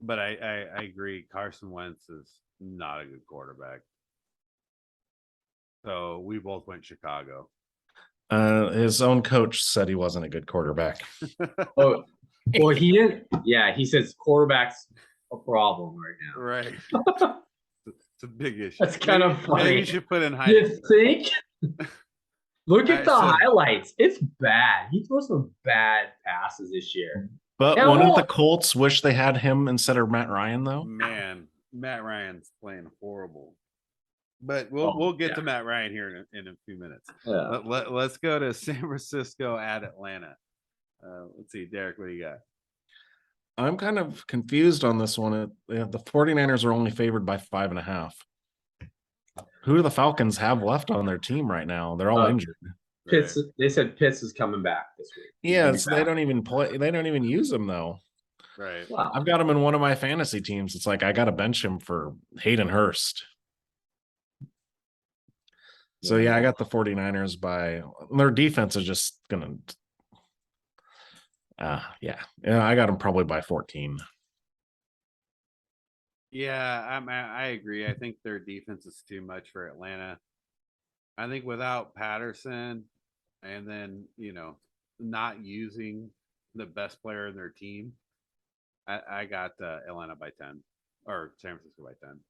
But I agree. Carson Wentz is not a good quarterback. So we both went Chicago. His own coach said he wasn't a good quarterback. Oh, well, he didn't. Yeah, he says quarterback's a problem right now. Right. It's a big issue. That's kind of funny. Maybe you should put in high. You think? Look at the So- highlights. It's bad. He throws some bad passes this year. But Yeah, wouldn't well- the Colts wish they had him instead of Matt Ryan though? Man, Matt Ryan's playing horrible. But we'll get to Matt Ryan here in a few minutes. Yeah. Let's go to San Francisco at Atlanta. Let's see, Derek, what do you got? I'm kind of confused on this one. The 49ers are only favored by 5.5. Who do the Falcons have left on their team right now? They're all injured. Pitts. They said Pitts is coming back this week. Yeah, they don't even play. They don't even use him though. Right. Wow. I've got him in one of my fantasy teams. It's like I got to bench him for Hayden Hurst. So yeah, I got the 49ers by their defense is just gonna. Yeah, I got them probably by 14. Yeah, I agree. I think their defense is too much for Atlanta. I think without Patterson and then, not using the best player in their team, I got Atlanta by 10 or San Francisco by 10.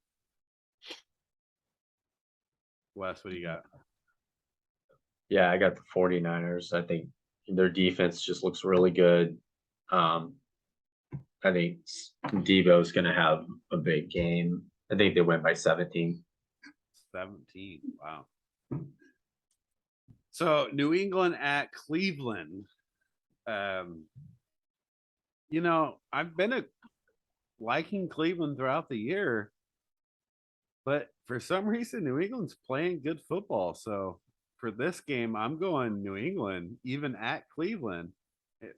Wes, what do you got? Yeah, I got the 49ers. I think their defense just looks really good. I think Debo's going to have a big game. I think they win by 17. 17. Wow. So New England at Cleveland. I've been liking Cleveland throughout the year, but for some reason, New England's playing good football. So for this game, I'm going New England, even at Cleveland,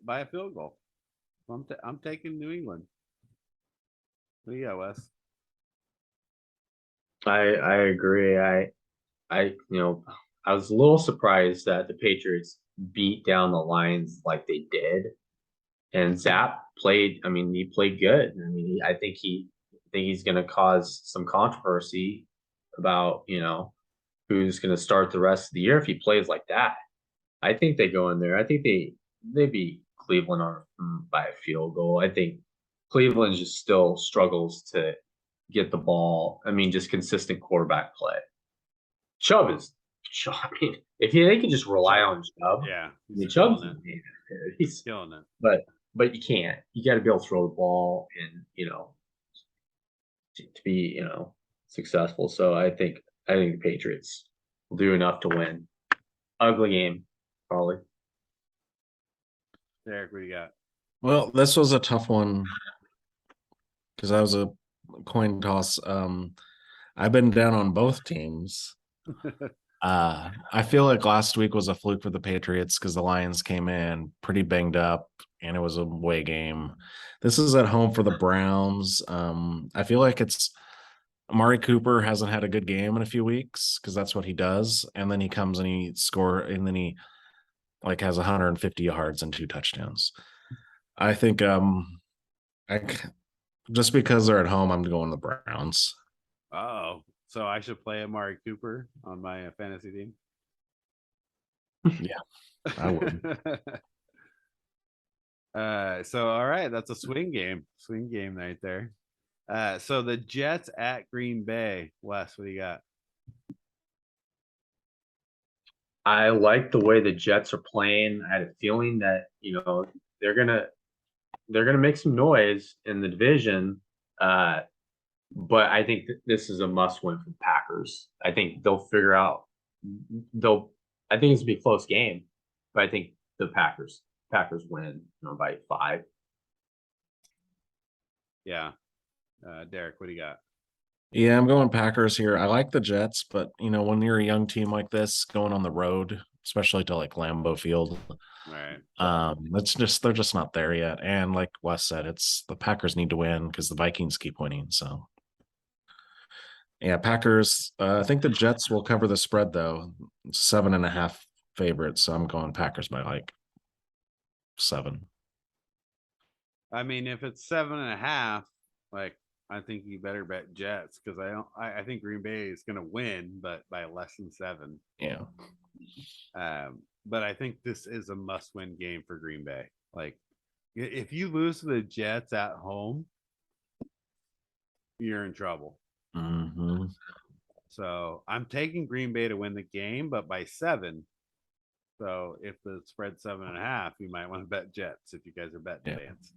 by a field goal. I'm taking New England. What do you got, Wes? I agree. I was a little surprised that the Patriots beat down the Lions like they did. And Zapp played, he played good. I think he's going to cause some controversy about, who's going to start the rest of the year if he plays like that. I think they go in there. I think they beat Cleveland by a field goal. I think Cleveland just still struggles to get the ball. Just consistent quarterback play. Chubb. If they can just rely on Chubb, Yeah, Chubb's he's killing it. But you can't. You got to be able to throw the ball and to be successful. So I think the Patriots will do enough to win. Ugly game, probably. Derek, what do you got? Well, this was a tough one because I was a coin toss. I've been down on both teams. I feel like last week was a fluke for the Patriots because the Lions came in pretty banged up and it was a away game. This is at home for the Browns. I feel like it's Amari Cooper hasn't had a good game in a few weeks because that's what he does. And then he comes and he he has 150 yards and 2 touchdowns. I think Just because they're at home, I'm going the Browns. Oh, so I should play Amari Cooper on my fantasy team. Yeah, I would. So all right, that's a swing game right there. So the Jets at Green Bay. Wes, what do you got? I like the way the Jets are playing. I had a feeling that they're gonna make some noise in the division. But I think this is a must-win for the Packers. I think they'll figure out. They'll. I think it's gonna be a close game, but I think the Packers win, by 5. Yeah, Derek, what do you got? Yeah, I'm going Packers here. I like the Jets, but when you're a young team like this going on the road, especially to like Lambeau Field, All right. they're just not there yet. And like Wes said, it's the Packers need to win because the Vikings keep winning. So yeah, Packers. I think the Jets will cover the spread though. 7.5 favorites. So I'm going Packers by like 7. I mean, if it's 7.5, like I think you better bet Jets because I think Green Bay is gonna win, but by less than 7. Yeah. But I think this is a must-win game for Green Bay. Like, if you lose to the Jets at home, you're in trouble. Mm-hmm. So I'm taking Green Bay to win the game, but by 7. So if the spread's 7.5, you might want to bet Jets if you guys are betting fans.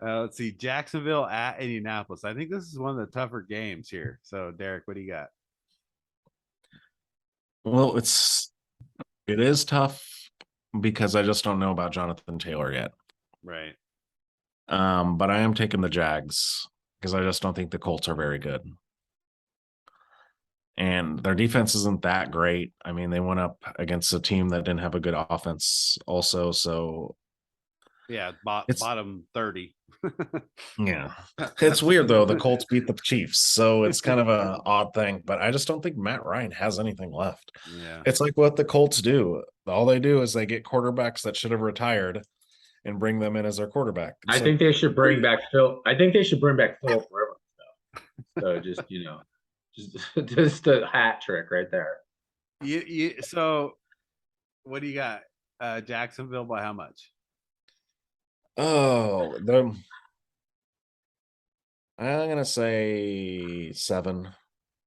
Let's see, Jacksonville at Indianapolis. I think this is one of the tougher games here. So Derek, what do you got? Well, it is tough because I just don't know about Jonathan Taylor yet. Right. But I am taking the Jags because I just don't think the Colts are very good. And their defense isn't that great. I mean, they went up against a team that didn't have a good offense also. So yeah, bottom 30. Yeah. It's weird though. The Colts beat the Chiefs. So it's kind of an odd thing, but I just don't think Matt Ryan has anything left. Yeah. It's like what the Colts do. All they do is they get quarterbacks that should have retired and bring them in as their quarterback. I think they should bring back Phil. I think they should bring back Philip Rivers though. So just a hat trick right there. So what do you got? Jacksonville by how much? Oh, I'm gonna say 7.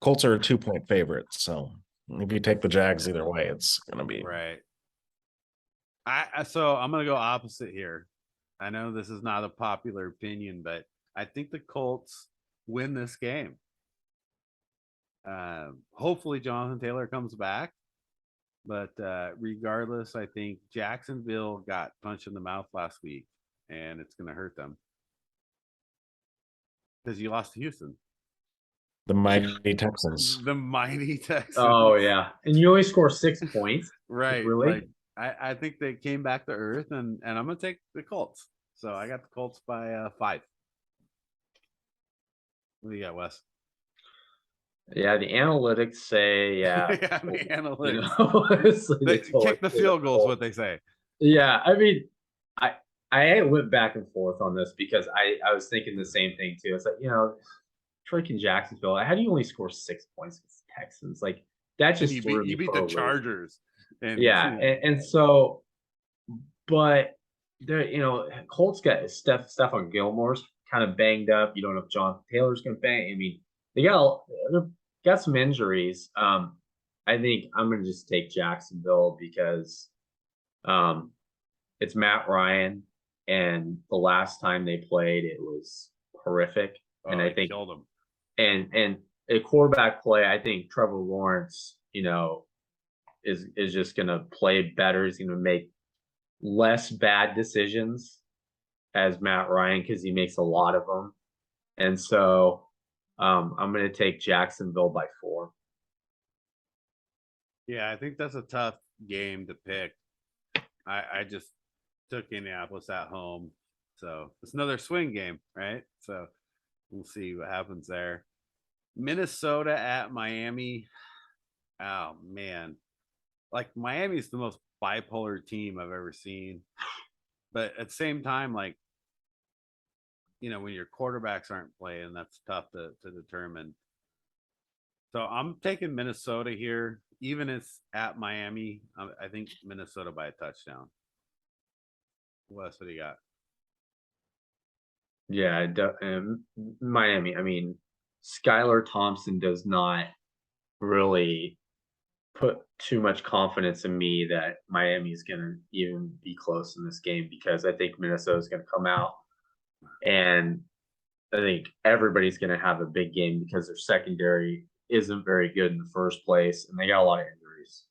Colts are a 2-point favorite, so if you take the Jags either way, it's gonna be right. So I'm gonna go opposite here. I know this is not a popular opinion, but I think the Colts win this game. Hopefully Jonathan Taylor comes back, but regardless, I think Jacksonville got punched in the mouth last week, and it's going to hurt them because you lost to Houston. the mighty Texans. The mighty Texans. Oh yeah, and you only score 6 points, right? Really? Like, I think they came back to earth, and I'm gonna take the Colts. So I got the Colts by 5. What do you got, Wes? Yeah, the analytics say yeah, the analytics. They kick the field goal is what they say. Yeah, I mean, I went back and forth on this because I was thinking the same thing too. It's like freaking Jacksonville. How do you only score 6 points against the Texans? Like that just you beat the Chargers. And so, but there, Colts got Stephon Gilmore's kind of banged up. You don't know if John Taylor's going to bang. I mean, they got some injuries. I think I'm going to just take Jacksonville because, it's Matt Ryan, and the last time they played, it was horrific. And I think killed him. And a quarterback play, I think Trevor Lawrence, is just going to play better. He's going to make less bad decisions as Matt Ryan because he makes a lot of them. And so I'm going to take Jacksonville by 4. Yeah, I think that's a tough game to pick. I just took Indianapolis at home. So it's another swing game, right? So we'll see what happens there. Minnesota at Miami. Oh, man. Like, Miami's the most bipolar team I've ever seen. But at the same time, like, when your quarterbacks aren't playing, that's tough to determine. So I'm taking Minnesota here, even it's at Miami. I think Minnesota by a touchdown. Wes, what do you got? Yeah, Miami. I mean, Skylar Thompson does not really put too much confidence in me that Miami is going to even be close in this game, because I think Minnesota is going to come out, and I think everybody's going to have a big game because their secondary isn't very good in the first place, and they got a lot of injuries.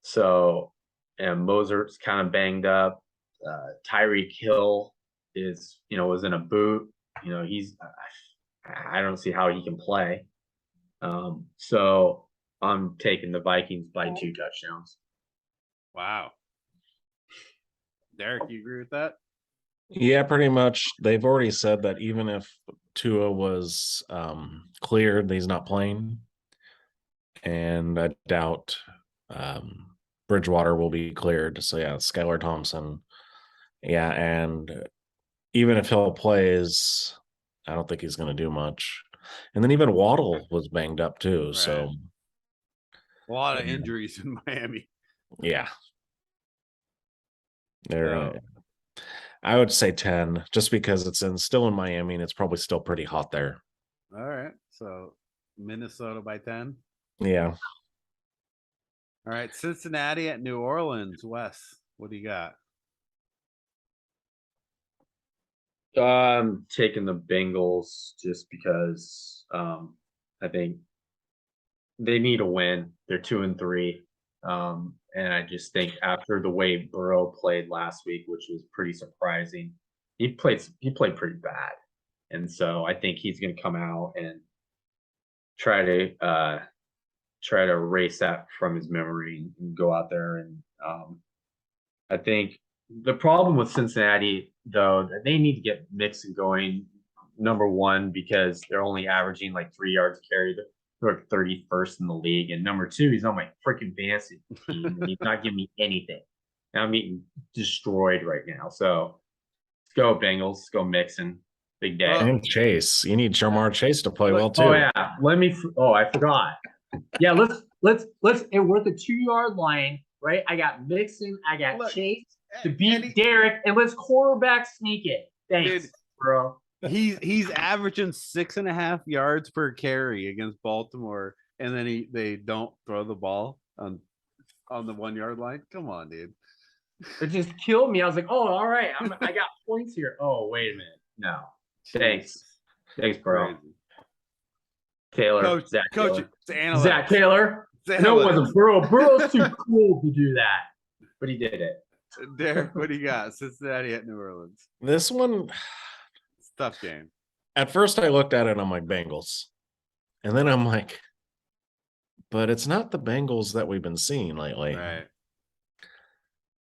So, and Mozart's kind of banged up. Tyreek Hill was in a boot. I don't see how he can play. So I'm taking the Vikings by 2 touchdowns. Wow. Derek, you agree with that? Yeah, pretty much. They've already said that even if Tua was cleared, he's not playing. And I doubt Bridgewater will be cleared. So yeah, Skylar Thompson. Yeah, and even if Hill plays, I don't think he's going to do much. And then even Waddle was banged up too. Right. So a lot of injuries in Miami. Yeah. I would say 10, just because it's still in Miami and it's probably still pretty hot there. All right. So Minnesota by 10. Yeah. All right. Cincinnati at New Orleans. Wes, what do you got? I'm taking the Bengals just because I think they need a win. They're 2-3. And I just think after the way Burrow played last week, which was pretty surprising, he played pretty bad. And so I think he's going to come out and try to erase that from his memory and go out there. And I think the problem with Cincinnati, though, that they need to get Mixon going, number one, because they're only averaging like 3 yards a carry. They're 31st in the league. And number two, he's on my freaking fantasy team, and he's not giving me anything. And I'm getting destroyed right now. So let's go Bengals. Let's go Mixon. Big day. And Chase. You need Jamar Chase to play well too. Oh yeah. I forgot. Yeah, let's and we're at the 2-yard line, right? I got Mixon, I got Chase to beat Derek, and let's quarterback sneak it. Thanks, dude, bro. He's averaging 6.5 yards per carry against Baltimore, and then they don't throw the ball on the 1-yard line. Come on, dude. It just killed me. I was like, oh, all right, I got points here. Oh, wait a minute. No. Thanks, bro. Crazy. Taylor, Zach Taylor. No, it wasn't Burrow. Burrow's too cool to do that, but he did it. Derek, what do you got? Cincinnati at New Orleans. This one, it's a tough game. At first, I looked at it and I'm like, Bengals. And then I'm like, but it's not the Bengals that we've been seeing lately. Right.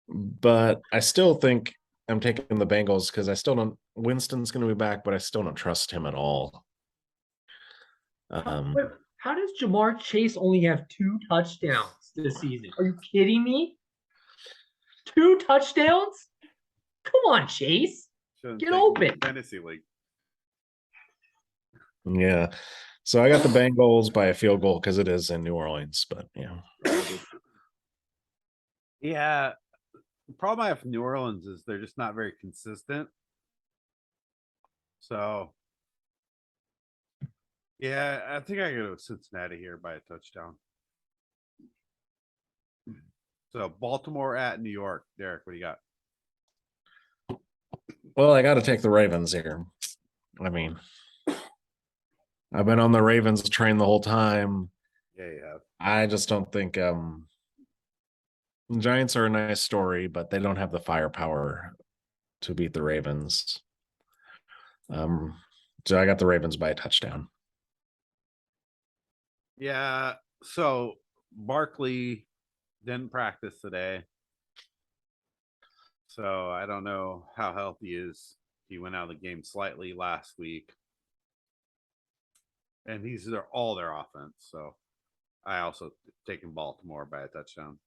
But I still think I'm taking the Bengals because I still don't. Winston's going to be back, but I still don't trust him at all. How does Jamar Chase only have 2 touchdowns this season? Are you kidding me? 2 touchdowns? Come on, Chase. Get open. Fantasy league. Yeah. So I got the Bengals by a field goal because it is in New Orleans, but yeah. Yeah. The problem I have with New Orleans is they're just not very consistent. So, yeah, I think I go to Cincinnati here by a touchdown. So, Baltimore at New York. Derek, what do you got? Well, I got to take the Ravens here. I mean, I've been on the Ravens train the whole time. Yeah, you have. I just don't think Giants are a nice story, but they don't have the firepower to beat the Ravens. So I got the Ravens by a touchdown. Yeah. So Barkley didn't practice today. So I don't know how healthy he is. He went out of the game slightly last week. And he's all their offense. So I also taken Baltimore by a touchdown.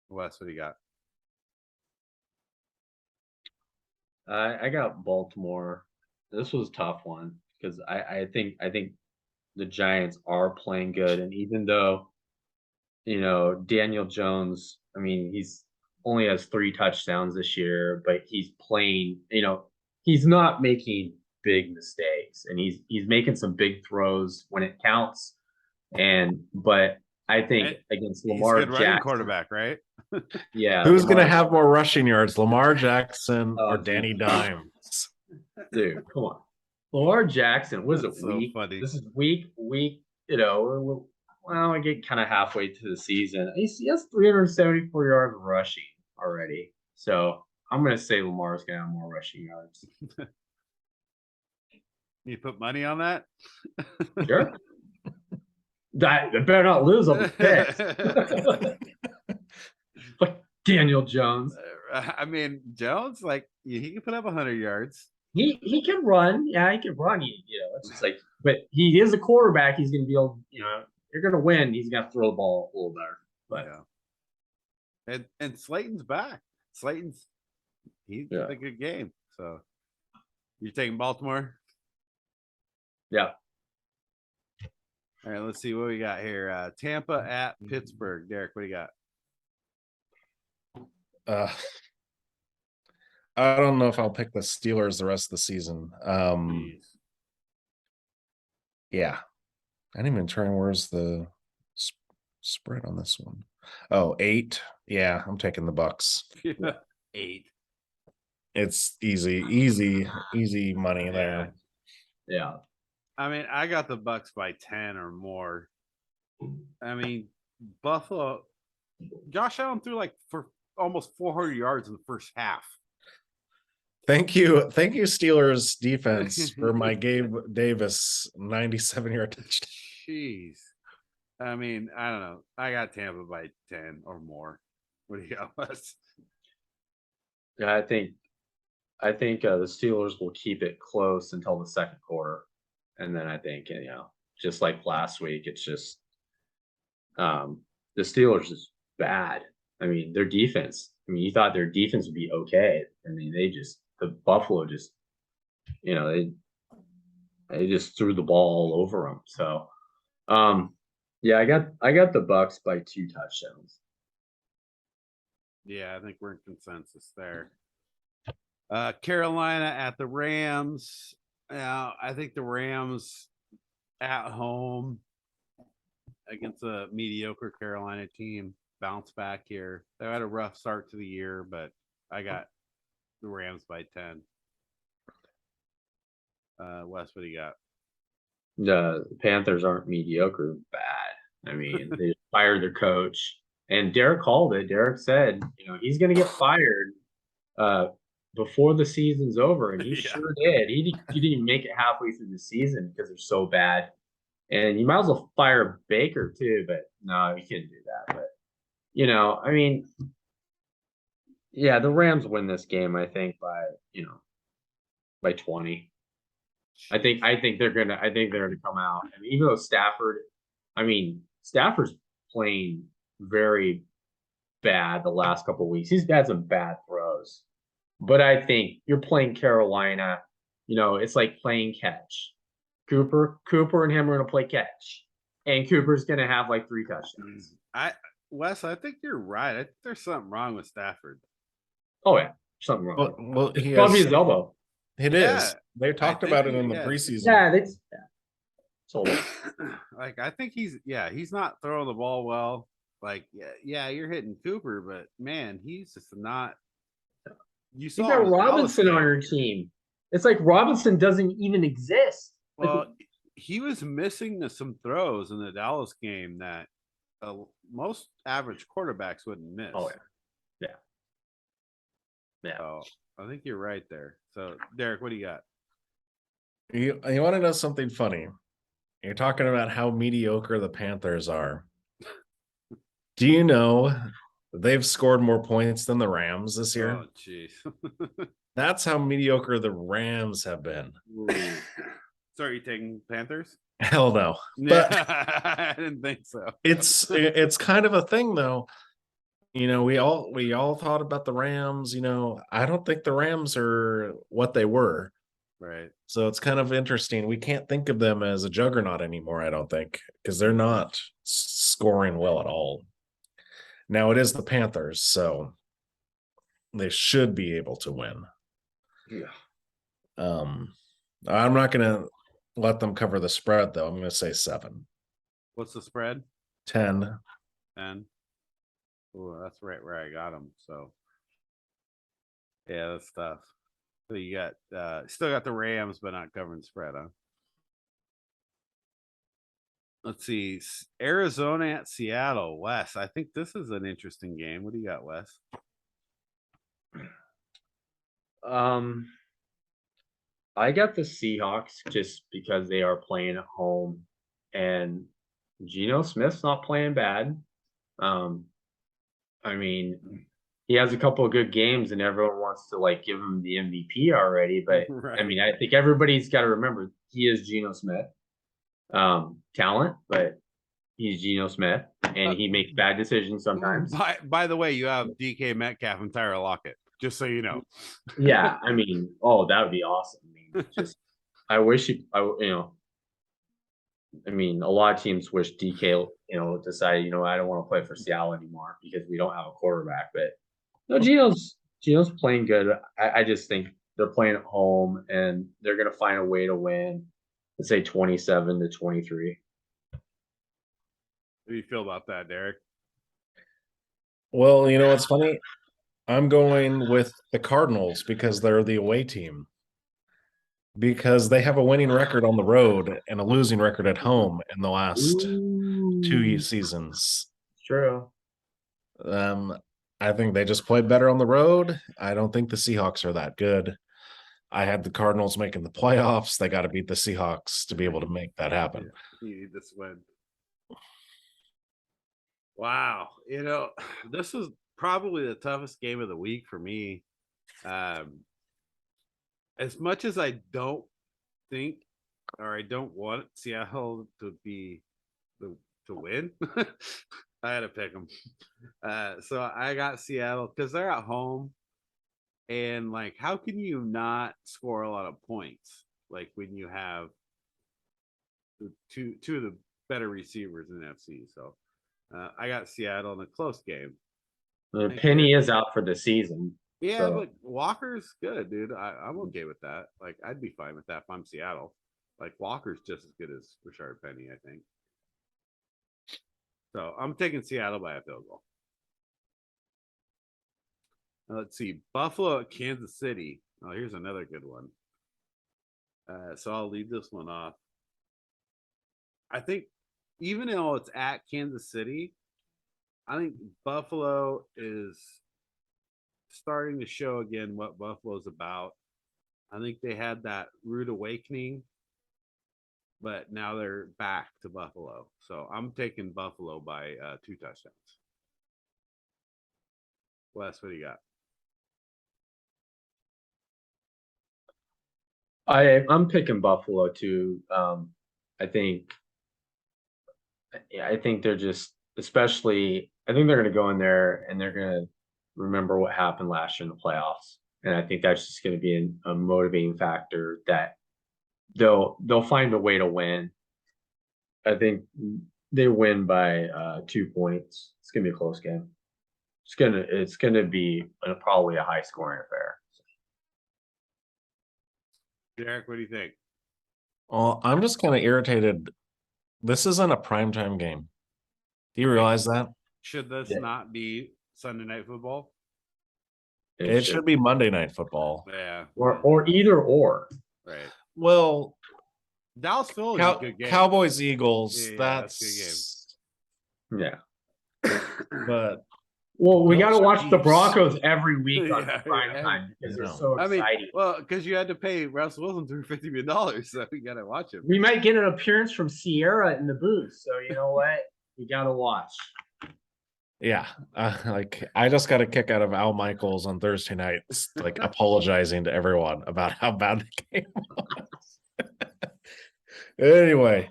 Wes, what do you got? I got Baltimore. This was a tough one because I think the Giants are playing good, and even though Daniel Jones, I mean he's only has 3 touchdowns this year, but he's playing. He's not making big mistakes, and he's making some big throws when it counts. But I think And against he's a Lamar good running Jackson, quarterback, right? yeah, Who's going to Lamar, have more rushing yards, Lamar Jackson or oh, Danny dude, Dimes? dude, come on. Lamar Jackson, was it That's so week? funny. This is week. Well, I get kind of halfway to the season. He has 374 yards rushing already. So I'm gonna say Lamar's gonna have more rushing yards. You put money on that? Sure. That better not lose. I'll be pissed. Like Daniel Jones. I mean, Jones, like he can put up 100 yards. He can run. Yeah, he can run. It's just like, but he is a quarterback. He's gonna be able, you're gonna win. He's gonna throw the ball a little better. But Yeah. And Slayton's back. He's Yeah. a good game. So you're taking Baltimore? yeah. All right, let's see what we got here. Tampa at Pittsburgh. Derek, what do you got? I don't know if I'll pick the Steelers the rest of the season. Jeez. Yeah. I didn't even turn. Where's the spread on this one? Oh, 8. Yeah, I'm taking the Bucks. 8. It's easy money there. Yeah. I mean, I got the Bucks by 10 or more. I mean, Buffalo, Josh Allen threw like for almost 400 yards in the first half. Thank you, Steelers defense for my Gabe Davis 97-yard touchdown. Jeez. I mean, I don't know. I got Tampa by 10 or more. What do you got, Wes? Yeah, I think the Steelers will keep it close until the second quarter, and then I think just like last week, it's just the Steelers is bad. I mean, their defense. I mean, you thought their defense would be okay. I mean, the Buffalo just they just threw the ball all over them. So, yeah, I got the Bucks by 2 touchdowns. Yeah, I think we're in consensus there. Carolina at the Rams. I think the Rams at home against a mediocre Carolina team bounce back here. They had a rough start to the year, but I got the Rams by 10. Wes, what do you got? The Panthers aren't mediocre, bad. I mean, they fired their coach, and Derek called it. Derek said, he's going to get fired before the season's over, and he sure did. He didn't even make it halfway through the season because they're so bad. And you might as well fire Baker too, but no, you can't do that. But I mean, yeah, the Rams win this game. I think by 20. I think they're gonna come out. I mean, even though Stafford's playing very bad the last couple of weeks. He's had some bad throws, but I think you're playing Carolina. It's like playing catch. Cooper and him are gonna play catch, and Cooper's gonna have like 3 touchdowns. Wes, I think you're right. I think there's something wrong with Stafford. Oh yeah, something wrong. Well, he Probably has, his elbow. It is. They talked about it in the preseason. Yeah, like I think he's not throwing the ball well. Like yeah, you're hitting Cooper, but man, he's just not. You saw got Robinson on your team. It's like Robinson doesn't even exist. Well, he was missing some throws in the Dallas game that most average quarterbacks wouldn't miss. Oh yeah. So I think you're right there. So Derek, what do you got? You want to know something funny? You're talking about how mediocre the Panthers are. Do you know they've scored more points than the Rams this year? Oh, jeez. That's how mediocre the Rams have been. So are you taking Panthers? Hell no. But I didn't think so. It's kind of a thing though. we all thought about the Rams. I don't think the Rams are what they were. Right. So it's kind of interesting. We can't think of them as a juggernaut anymore, I don't think, because they're not scoring well at all. Now it is the Panthers, so they should be able to win. Yeah. I'm not going to let them cover the spread, though. I'm going to say 7. What's the spread? 10. 10. Oh, that's right where I got them. So, yeah, that's tough. So you got still got the Rams, but not covering the spread, huh? Let's see. Arizona at Seattle. Wes, I think this is an interesting game. What do you got, Wes? I got the Seahawks just because they are playing at home, and Geno Smith's not playing bad. I mean, he has a couple of good games, and everyone wants to like give him the MVP already. But Right. I mean, I think everybody's got to remember he is Geno Smith, talent, but he's Geno Smith, and he makes bad decisions sometimes. By the way, you have DK Metcalf and Tyler Lockett, just so you know. Yeah, I mean, that would be awesome. I mean, just I wish I mean, a lot of teams wish DK, decided, I don't want to play for Seattle anymore because we don't have a quarterback. But no, Geno's playing good. I just think they're playing at home and they're gonna find a way to win. Let's say 27-23. How do you feel about that, Derek? Well, what's funny? I'm going with the Cardinals because they're the away team. Because they have a winning record on the road and a losing record at home in the last 2 seasons. True. I think they just played better on the road. I don't think the Seahawks are that good. I had the Cardinals making the playoffs. They got to beat the Seahawks to be able to make that happen. Yeah, you need this win. Wow. This is probably the toughest game of the week for me. As much as I don't think or I don't want Seattle to win, I had to pick them. So I got Seattle because they're at home, and like, how can you not score a lot of points? Like when you have two of the better receivers in the FC. So I got Seattle in a close game. Penny is out for the season. Yeah, so. but Walker's good, dude. I'm okay with that. Like, I'd be fine with that if I'm Seattle. Like, Walker's just as good as Rashard Penny, I think. So I'm taking Seattle by a field goal. Now, let's see. Buffalo at Kansas City. Oh, here's another good one. So I'll leave this one off. I think even though it's at Kansas City, I think Buffalo is starting to show again what Buffalo's about. I think they had that rude awakening, but now they're back to Buffalo. So I'm taking Buffalo by 2 touchdowns. Wes, what do you got? I'm picking Buffalo too. I think they're just, especially, I think they're going to go in there and they're going to remember what happened last year in the playoffs. And I think that's just going to be a motivating factor that they'll find a way to win. I think they win by 2 points. It's going to be a close game. It's gonna be probably a high scoring affair. Derek, what do you think? Well, I'm just kind of irritated. This isn't a primetime game. Do you realize that? Should this not be Sunday Night Football? It should be Monday Night Football. Yeah. Or either or. Right. Well, Dallas Philly is a good game. Cowboys Eagles. Yeah, that's a good game. Yeah. But we got to watch the Broncos every week on prime time because they're so exciting. I mean, well, because you had to pay Russell Wilson $350 million, so we got to watch him. We might get an appearance from Sierra in the booth, so you know what? We got to watch. Yeah, I just got a kick out of Al Michaels on Thursday nights, like apologizing to everyone about how bad the game was. Anyway,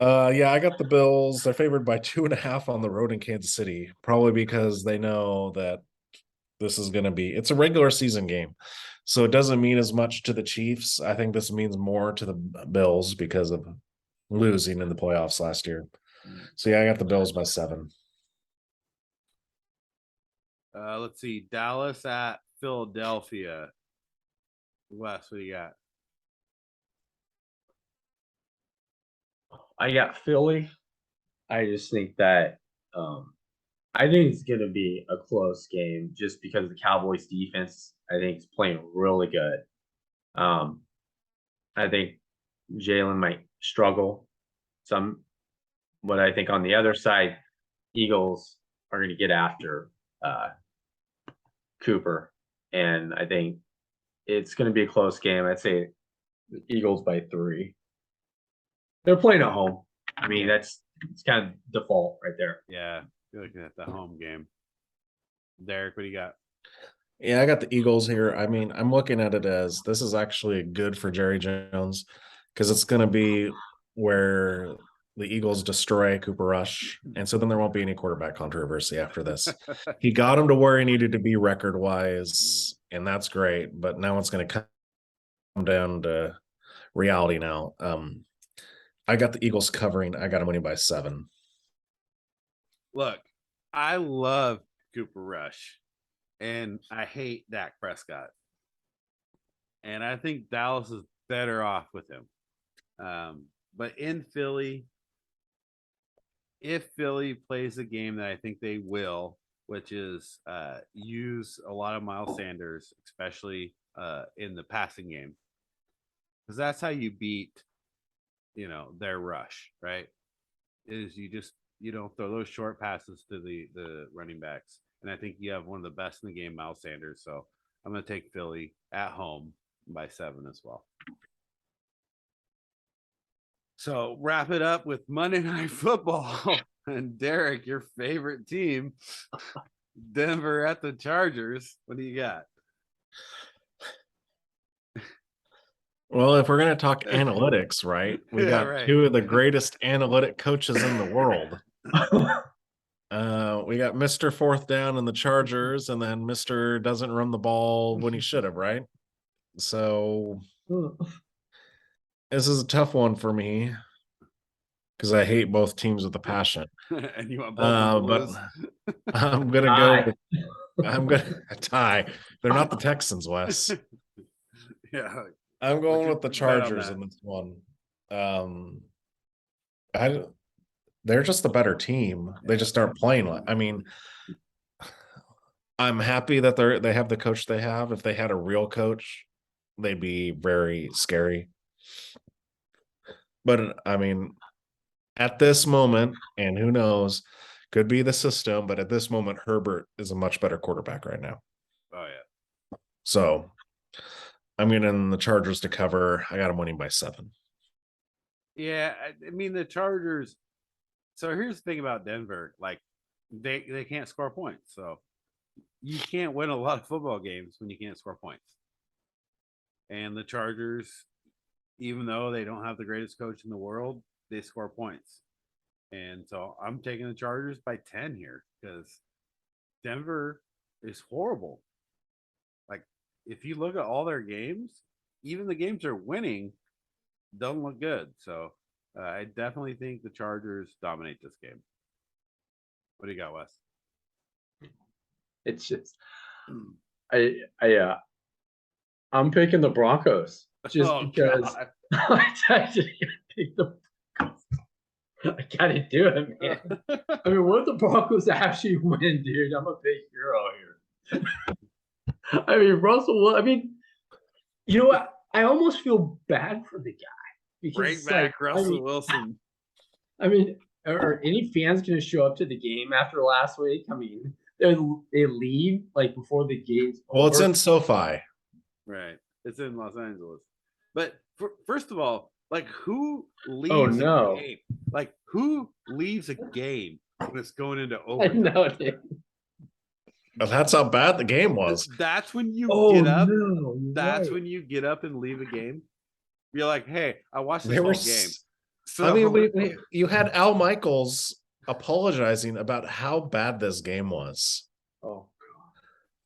Yeah, I got the Bills. They're favored by 2.5 on the road in Kansas City, probably because they know that this is going to be, it's a regular season game. So it doesn't mean as much to the Chiefs. I think this means more to the Bills because of losing in the playoffs last year. So yeah, I got the Bills by 7. Let's see. Dallas at Philadelphia. Wes, what do you got? I got Philly. I just think that I think it's going to be a close game just because the Cowboys defense, I think, is playing really good. I think Jalen might struggle some, but I think on the other side, Eagles are going to get after Cooper, and I think it's going to be a close game. I'd say the Eagles by 3. They're playing at home. I mean, it's kind of default right there. Yeah, you're looking at the home game. Derek, what do you got? Yeah, I got the Eagles here. I mean, I'm looking at it as this is actually good for Jerry Jones because it's going to be where the Eagles destroy Cooper Rush. And so then there won't be any quarterback controversy after this. He got him to where he needed to be record wise, and that's great. But now it's going to come down to reality now. I got the Eagles covering. I got them winning by 7. Look, I love Cooper Rush, and I hate Dak Prescott. And I think Dallas is better off with him. But in Philly, if Philly plays a game that I think they will, which is use a lot of Miles Sanders, especially in the passing game, because that's how you beat, their rush, right? Is you don't throw those short passes to the running backs, and I think you have one of the best in the game, Miles Sanders. So I'm going to take Philly at home by 7 as well. So wrap it up with Monday Night Football. And Derek, your favorite team, Denver at the Chargers. What do you got? Well, if we're going to talk analytics, right? We got 2 of the greatest analytic coaches in the world. We got Mr. Fourth Down in the Chargers, and then Mr. Doesn't run the ball when he should have, right? So this is a tough one for me because I hate both teams with a passion. And you want both but I'm gonna I'm gonna tie. They're not the Texans, Wes. Yeah. I'm going with the Chargers in this one. They're just the better team. They just aren't playing like. I mean, I'm happy that they have the coach they have. If they had a real coach, they'd be very scary. But I mean, at this moment, and who knows, could be the system. But at this moment, Herbert is a much better quarterback right now. Oh yeah. So I'm getting the Chargers to cover. I got them winning by 7. Yeah, I mean the Chargers. So here's the thing about Denver: like they can't score points. So you can't win a lot of football games when you can't score points. And the Chargers, even though they don't have the greatest coach in the world, they score points. And so I'm taking the Chargers by 10 here because Denver is horrible. Like if you look at all their games, even the games they're winning don't look good. So I definitely think the Chargers dominate this game. What do you got, Wes? It's just I'm picking the Broncos just because I pick the Broncos. I gotta do it, man. I mean, what if the Broncos actually win, dude? I'm a big hero here. I mean, Russell. I mean, you know what? I almost feel bad for the guy because bring back Russell Wilson. I mean, are any fans going to show up to the game after last week? I mean, they leave like before the game's over. Well, it's in SoFi. Right. It's in Los Angeles. But first of all, like who leaves a game? Like who leaves a game when it's going into overtime? I know, dude. Well, that's how bad the game was. That's when you get up. That's when you get up and leave a game. You're like, hey, I watched this whole game. So I mean, you had Al Michaels apologizing about how bad this game was. Oh,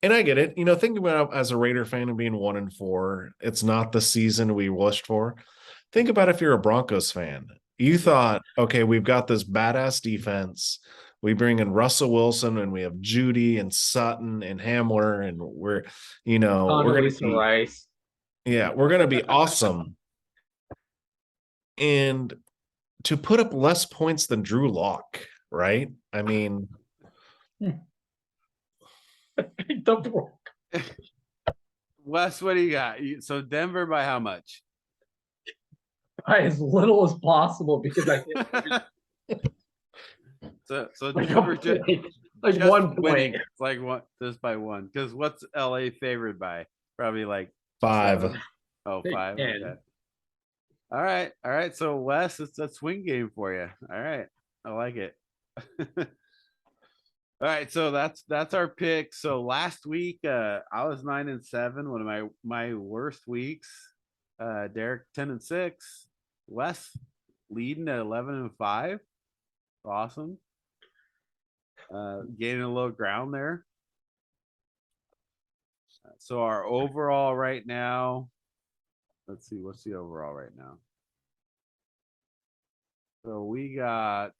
And I get it. You know, thinking about it as a Raider fan and being 1-4, it's not the season we wished for. Think about if you're a Broncos fan. You thought, okay, we've got this badass defense. We bring in Russell Wilson and we have Judy and Sutton and Hamler, and we're gonna Condoleezza be, Rice. yeah, we're gonna be awesome. And to put up less points than Drew Lock, right? I mean, The Broncos. Wes, what do you got? So Denver by how much? By as little as possible because I So like, Denver just, like just 1 winning. point. It's like one just by one. Because what's LA favored by? Probably like 5. 7. Oh, Big 5. 10. Okay. All right. So Wes, it's a swing game for you. All right, I like it. All right, so that's our pick. So last week, I was 9-7, one of my worst weeks. Derek 10-6, Wes leading at 11-5. Awesome. Gaining a little ground there. So our overall right now, let's see, what's the overall right now? So we got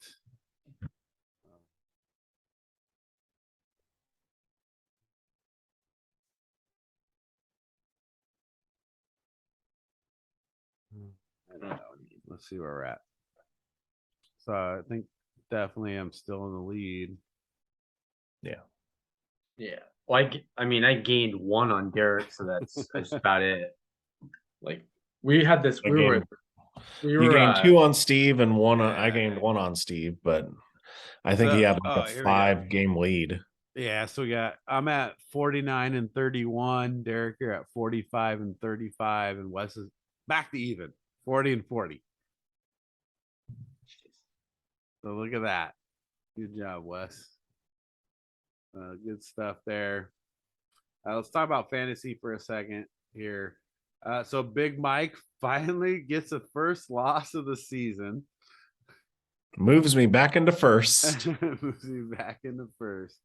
I don't know. Let's see where we're at. So I think definitely I'm still in the lead. Yeah. Well, I mean, I gained 1 on Derek, so that's about it. Like we had this, we were You gained 2 on Steve and 1 on, I gained 1 on Steve, but I think he had like a 5-game lead. Yeah, so I'm at 49-31. Derek, you're at 45-35, and Wes is back to even, 40-40. So look at that. Good job, Wes. Good stuff there. Let's talk about fantasy for a second here. So Big Mike finally gets the first loss of the season. Moves me back into first. Moves me back into first.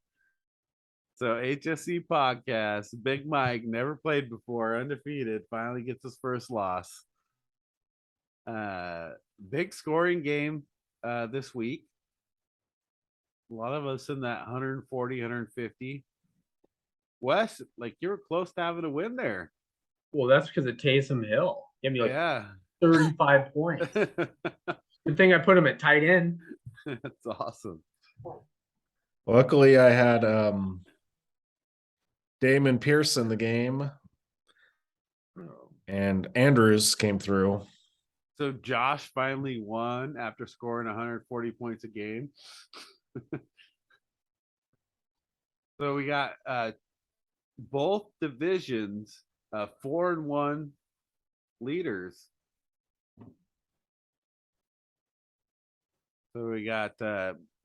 So HSC Podcast, Big Mike, never played before, undefeated, finally gets his first loss. Big scoring game this week. A lot of us in that 140, 150. Wes, like you were close to having a win there. Well, that's because of Taysom Hill. Give me like Yeah. 35 points. Good thing I put him at tight end. That's awesome. Luckily, I had Damon Pierce in the game, and Andrews came through. So Josh finally won after scoring 140 points a game. So we got both divisions 4-1 leaders. So we got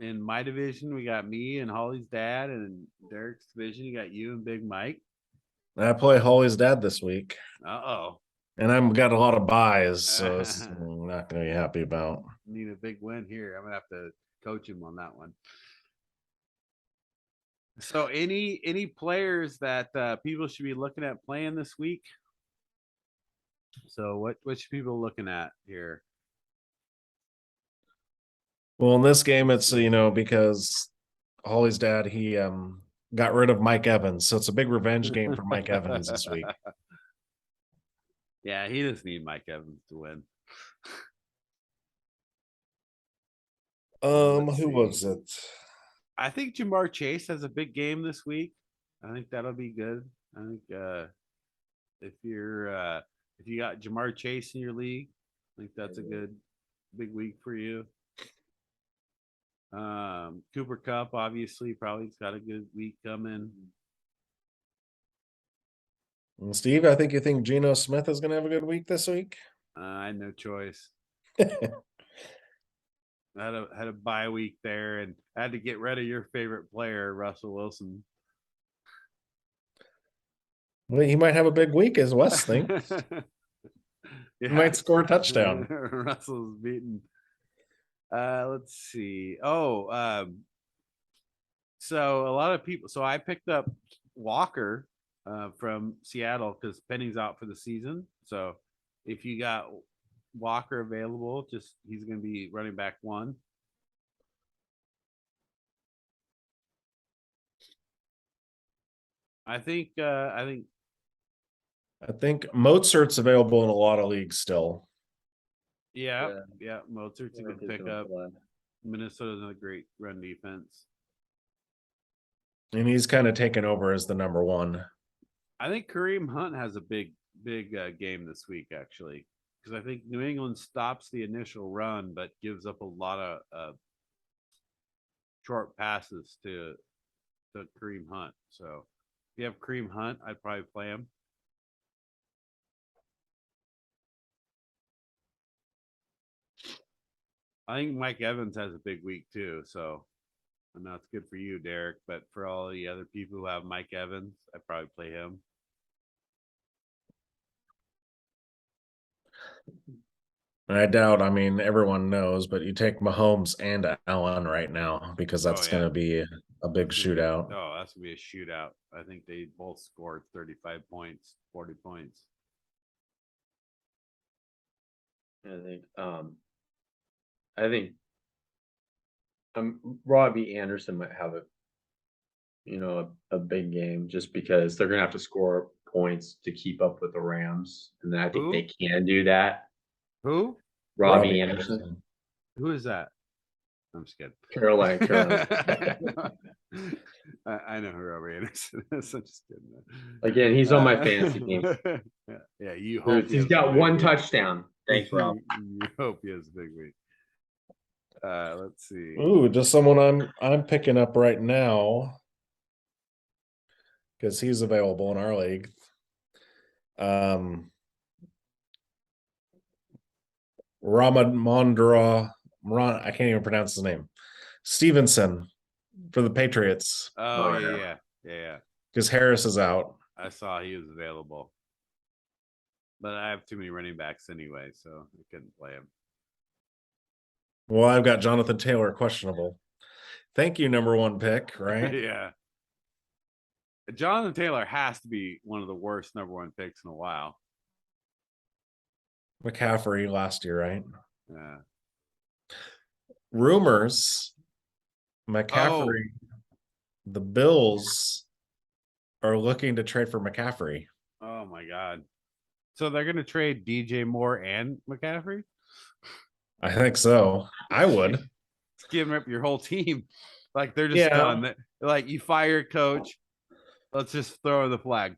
in my division, we got me and Holly's dad, and in Derek's division, you got you and Big Mike. I play Holly's dad this week. Uh-oh. And I've got a lot of buys, so it's not going to be happy about. Need a big win here. I'm going to have to coach him on that one. So any players that people should be looking at playing this week? So what should people looking at here? Well, in this game, it's, because Holly's dad, he got rid of Mike Evans. So it's a big revenge game for Mike Evans this week. Yeah, he doesn't need Mike Evans to win. Who was it? I think Jamar Chase has a big game this week. I think that'll be good. I think if you got Jamar Chase in your league, I think that's a good big week for you. Cooper Kupp obviously probably's got a good week coming. And Steve, I think you think Geno Smith is going to have a good week this week. I had no choice. I had a bye week there, and I had to get rid of your favorite player, Russell Wilson. Well, he might have a big week, as Wes thinks. Yeah. He might score a touchdown. Russell's beating Let's see. So a lot of people. So I picked up Walker from Seattle because Penny's out for the season. So if you got Walker available, he's going to be running back 1. I think Mozart's available in a lot of leagues still. yeah. Mozart's a good pickup. Minnesota's a great run defense. And he's kind of taken over as the number 1. I think Kareem Hunt has a big game this week, actually, because I think New England stops the initial run, but gives up a lot of short passes to Kareem Hunt. So if you have Kareem Hunt, I'd probably play him. I think Mike Evans has a big week too. So I know it's good for you, Derek, but for all the other people who have Mike Evans, I'd probably play him. And I doubt, everyone knows, but you take Mahomes and Allen right now because that's going to be a big shootout. That's going to be a shootout. I think they both scored 35 points, 40 points. I think Robbie Anderson might have a big game just because they're gonna have to score points to keep up with the Rams, and I think they can do that. Who? Robbie Anderson. Who is that? I'm just kidding. Carolina. I know who Robbie Anderson is. I'm just kidding. Again, he's on my fantasy team. Yeah, you hope he's got 1 touchdown. Thanks, Rob. You hope he has a big week. Let's see. Ooh, just someone I'm picking up right now because he's available in our league. I can't even pronounce his name. Stevenson for the Patriots. Oh yeah. Because Harris is out. I saw he was available, but I have too many running backs anyway, so I couldn't play him. Well, I've got Jonathan Taylor questionable. Thank you, number 1 pick, right? Yeah. Jonathan Taylor has to be one of the worst number 1 picks in a while. McCaffrey last year, right? Yeah. Rumors, McCaffrey, the Bills are looking to trade for McCaffrey. Oh my God. So they're going to trade DJ Moore and McCaffrey? I think so. I would. It's giving up your whole team. Like they're just done. Like you fire coach. Let's just throw the flag.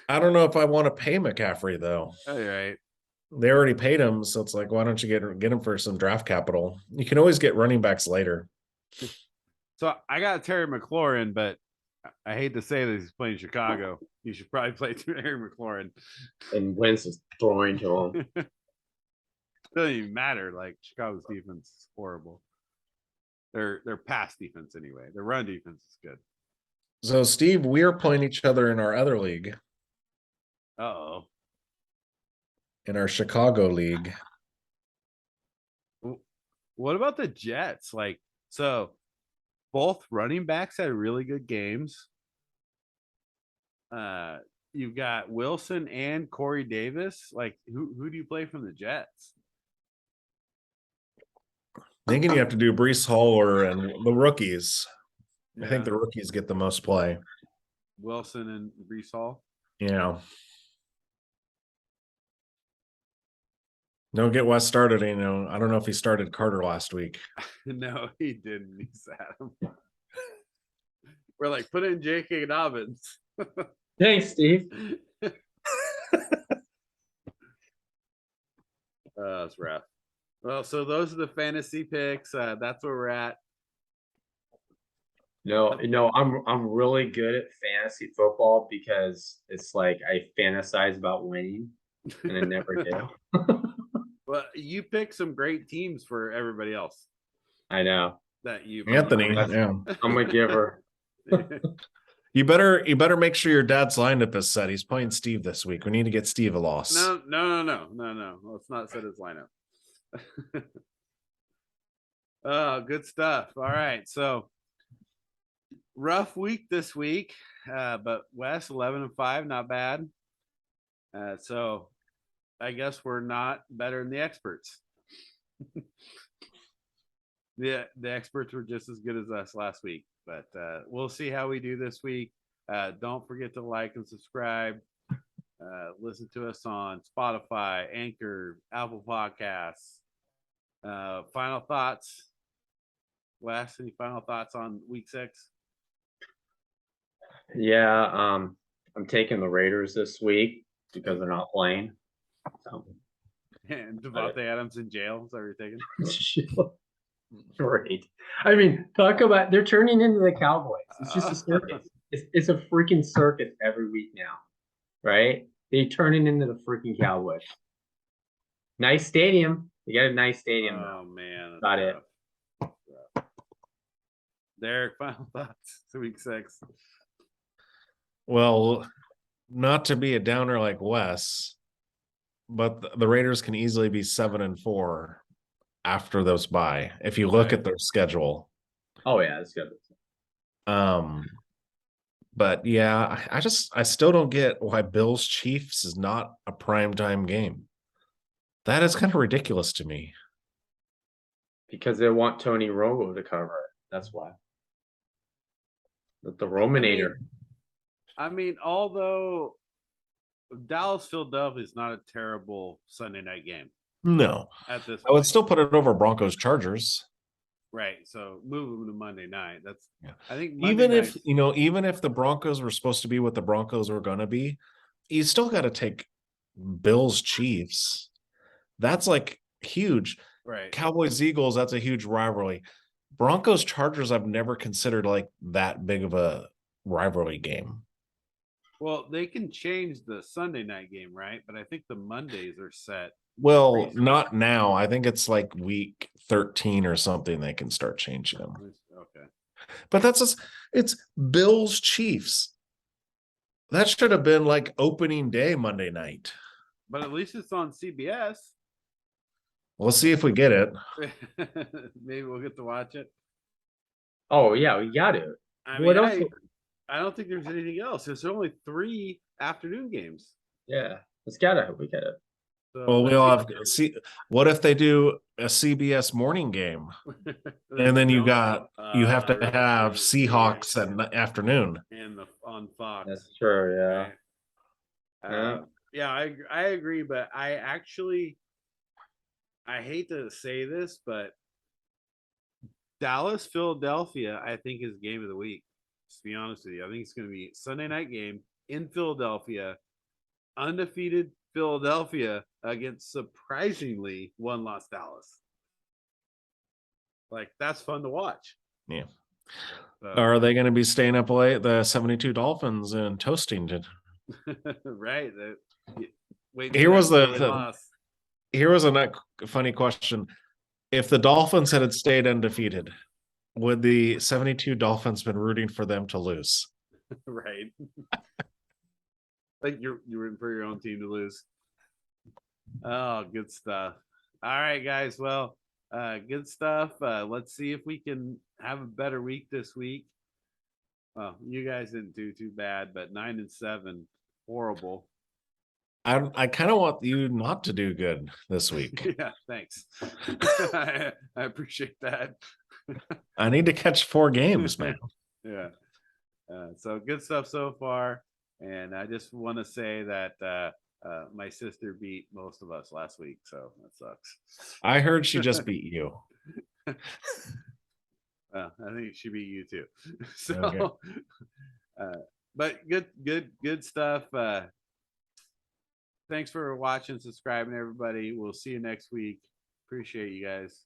I don't know if I want to pay McCaffrey though. All right. They already paid him, so it's like, why don't you get him for some draft capital? You can always get running backs later. So I got Terry McLaurin, but I hate to say that he's playing Chicago. You should probably play Terry McLaurin. And Wentz is throwing to him. Doesn't even matter. Like Chicago's defense is horrible. Their pass defense anyway. Their run defense is good. So Steve, we are playing each other in our other league. Uh-oh. In our Chicago league. What about the Jets? Like, so both running backs had really good games. You've got Wilson and Corey Davis. Like, who do you play from the Jets? Thinking you have to do Breece Hall and the rookies. Yeah. I think the rookies get the most play. Wilson and Breece Hall. Yeah. Don't get Wes started. I don't know if he started Carter last week. No, he didn't. He sat him. We're like, put in J.K. Dobbins. Thanks, Steve. That's rough. Well, so those are the fantasy picks. That's where we're at. No, I'm really good at fantasy football because it's like I fantasize about winning and I never do. Well, you pick some great teams for everybody else. I know. That you Anthony, yeah. I'm a giver. You better make sure your dad's lineup is set. He's playing Steve this week. We need to get Steve a loss. No. Let's not set his lineup. Oh, good stuff. All right. So rough week this week. But Wes 11-5, not bad. So I guess we're not better than the experts. The experts were just as good as us last week, but we'll see how we do this week. Don't forget to like and subscribe. Listen to us on Spotify, Anchor, Apple Podcasts. Final thoughts, Wes? Any final thoughts on week 6? Yeah, I'm taking the Raiders this week because they're not playing. So. And Devontae Adams in jail. Is that what you're taking? Great. I mean, talk about they're turning into the Cowboys. It's just a circus. It's a freaking circus every week now, right? They turning into the freaking Cowboys. Nice stadium. You got a nice stadium. Oh man, got it. Derek, final thoughts to week 6. Well, not to be a downer like Wes, but the Raiders can easily be 7-4 after those bye. If you look at their schedule. Oh yeah, it's good. But yeah, I still don't get why Bills Chiefs is not a primetime game. That is kind of ridiculous to me. Because they want Tony Romo to cover it. That's why. The Rominator. I mean, although Dallas Philadelphia is not a terrible Sunday night game. No. At this point. I would still put it over Broncos Chargers. Right. So move them to Monday night. That's I think even if the Broncos were supposed to be what the Broncos were going to be, you still got to take Bills Chiefs. That's like huge. Right. Cowboys Eagles, that's a huge rivalry. Broncos Chargers, I've never considered like that big of a rivalry game. Well, they can change the Sunday night game, right? But I think the Mondays are set. Well, not now. I think it's like week 13 or something. They can start changing them. Okay. But it's Bills Chiefs. That should have been like opening day Monday night. But at least it's on CBS. We'll see if we get it. Maybe we'll get to watch it. Oh yeah, we got it. What else? I don't think there's anything else. There's only 3 afternoon games. Yeah, we got it. So well, we all have see. What if they do a CBS morning game, and then you have to have Seahawks at afternoon and on Fox. That's true. Yeah. I agree, but I hate to say this, but Dallas Philadelphia I think is game of the week. To be honest with you, I think it's going to be Sunday night game in Philadelphia, undefeated Philadelphia against surprisingly one-loss Dallas. Like that's fun to watch. Yeah. So, are they going to be staying up late? The 72 Dolphins in Toastington. Right. Here was a funny question. If the Dolphins had stayed undefeated, would the 72 Dolphins been rooting for them to lose? Right. Like you're rooting for your own team to lose. Oh, good stuff. All right, guys. Well, good stuff. Let's see if we can have a better week this week. Well, you guys didn't do too bad, but 9-7, horrible. I kind of want you not to do good this week. Yeah, thanks. I appreciate that. I need to catch 4 games, man. Yeah. So good stuff so far. And I just want to say that my sister beat most of us last week, so that sucks. I heard she just beat you. I think she beat you too. So, okay. But good stuff. Thanks for watching, subscribing, everybody. We'll see you next week. Appreciate you guys.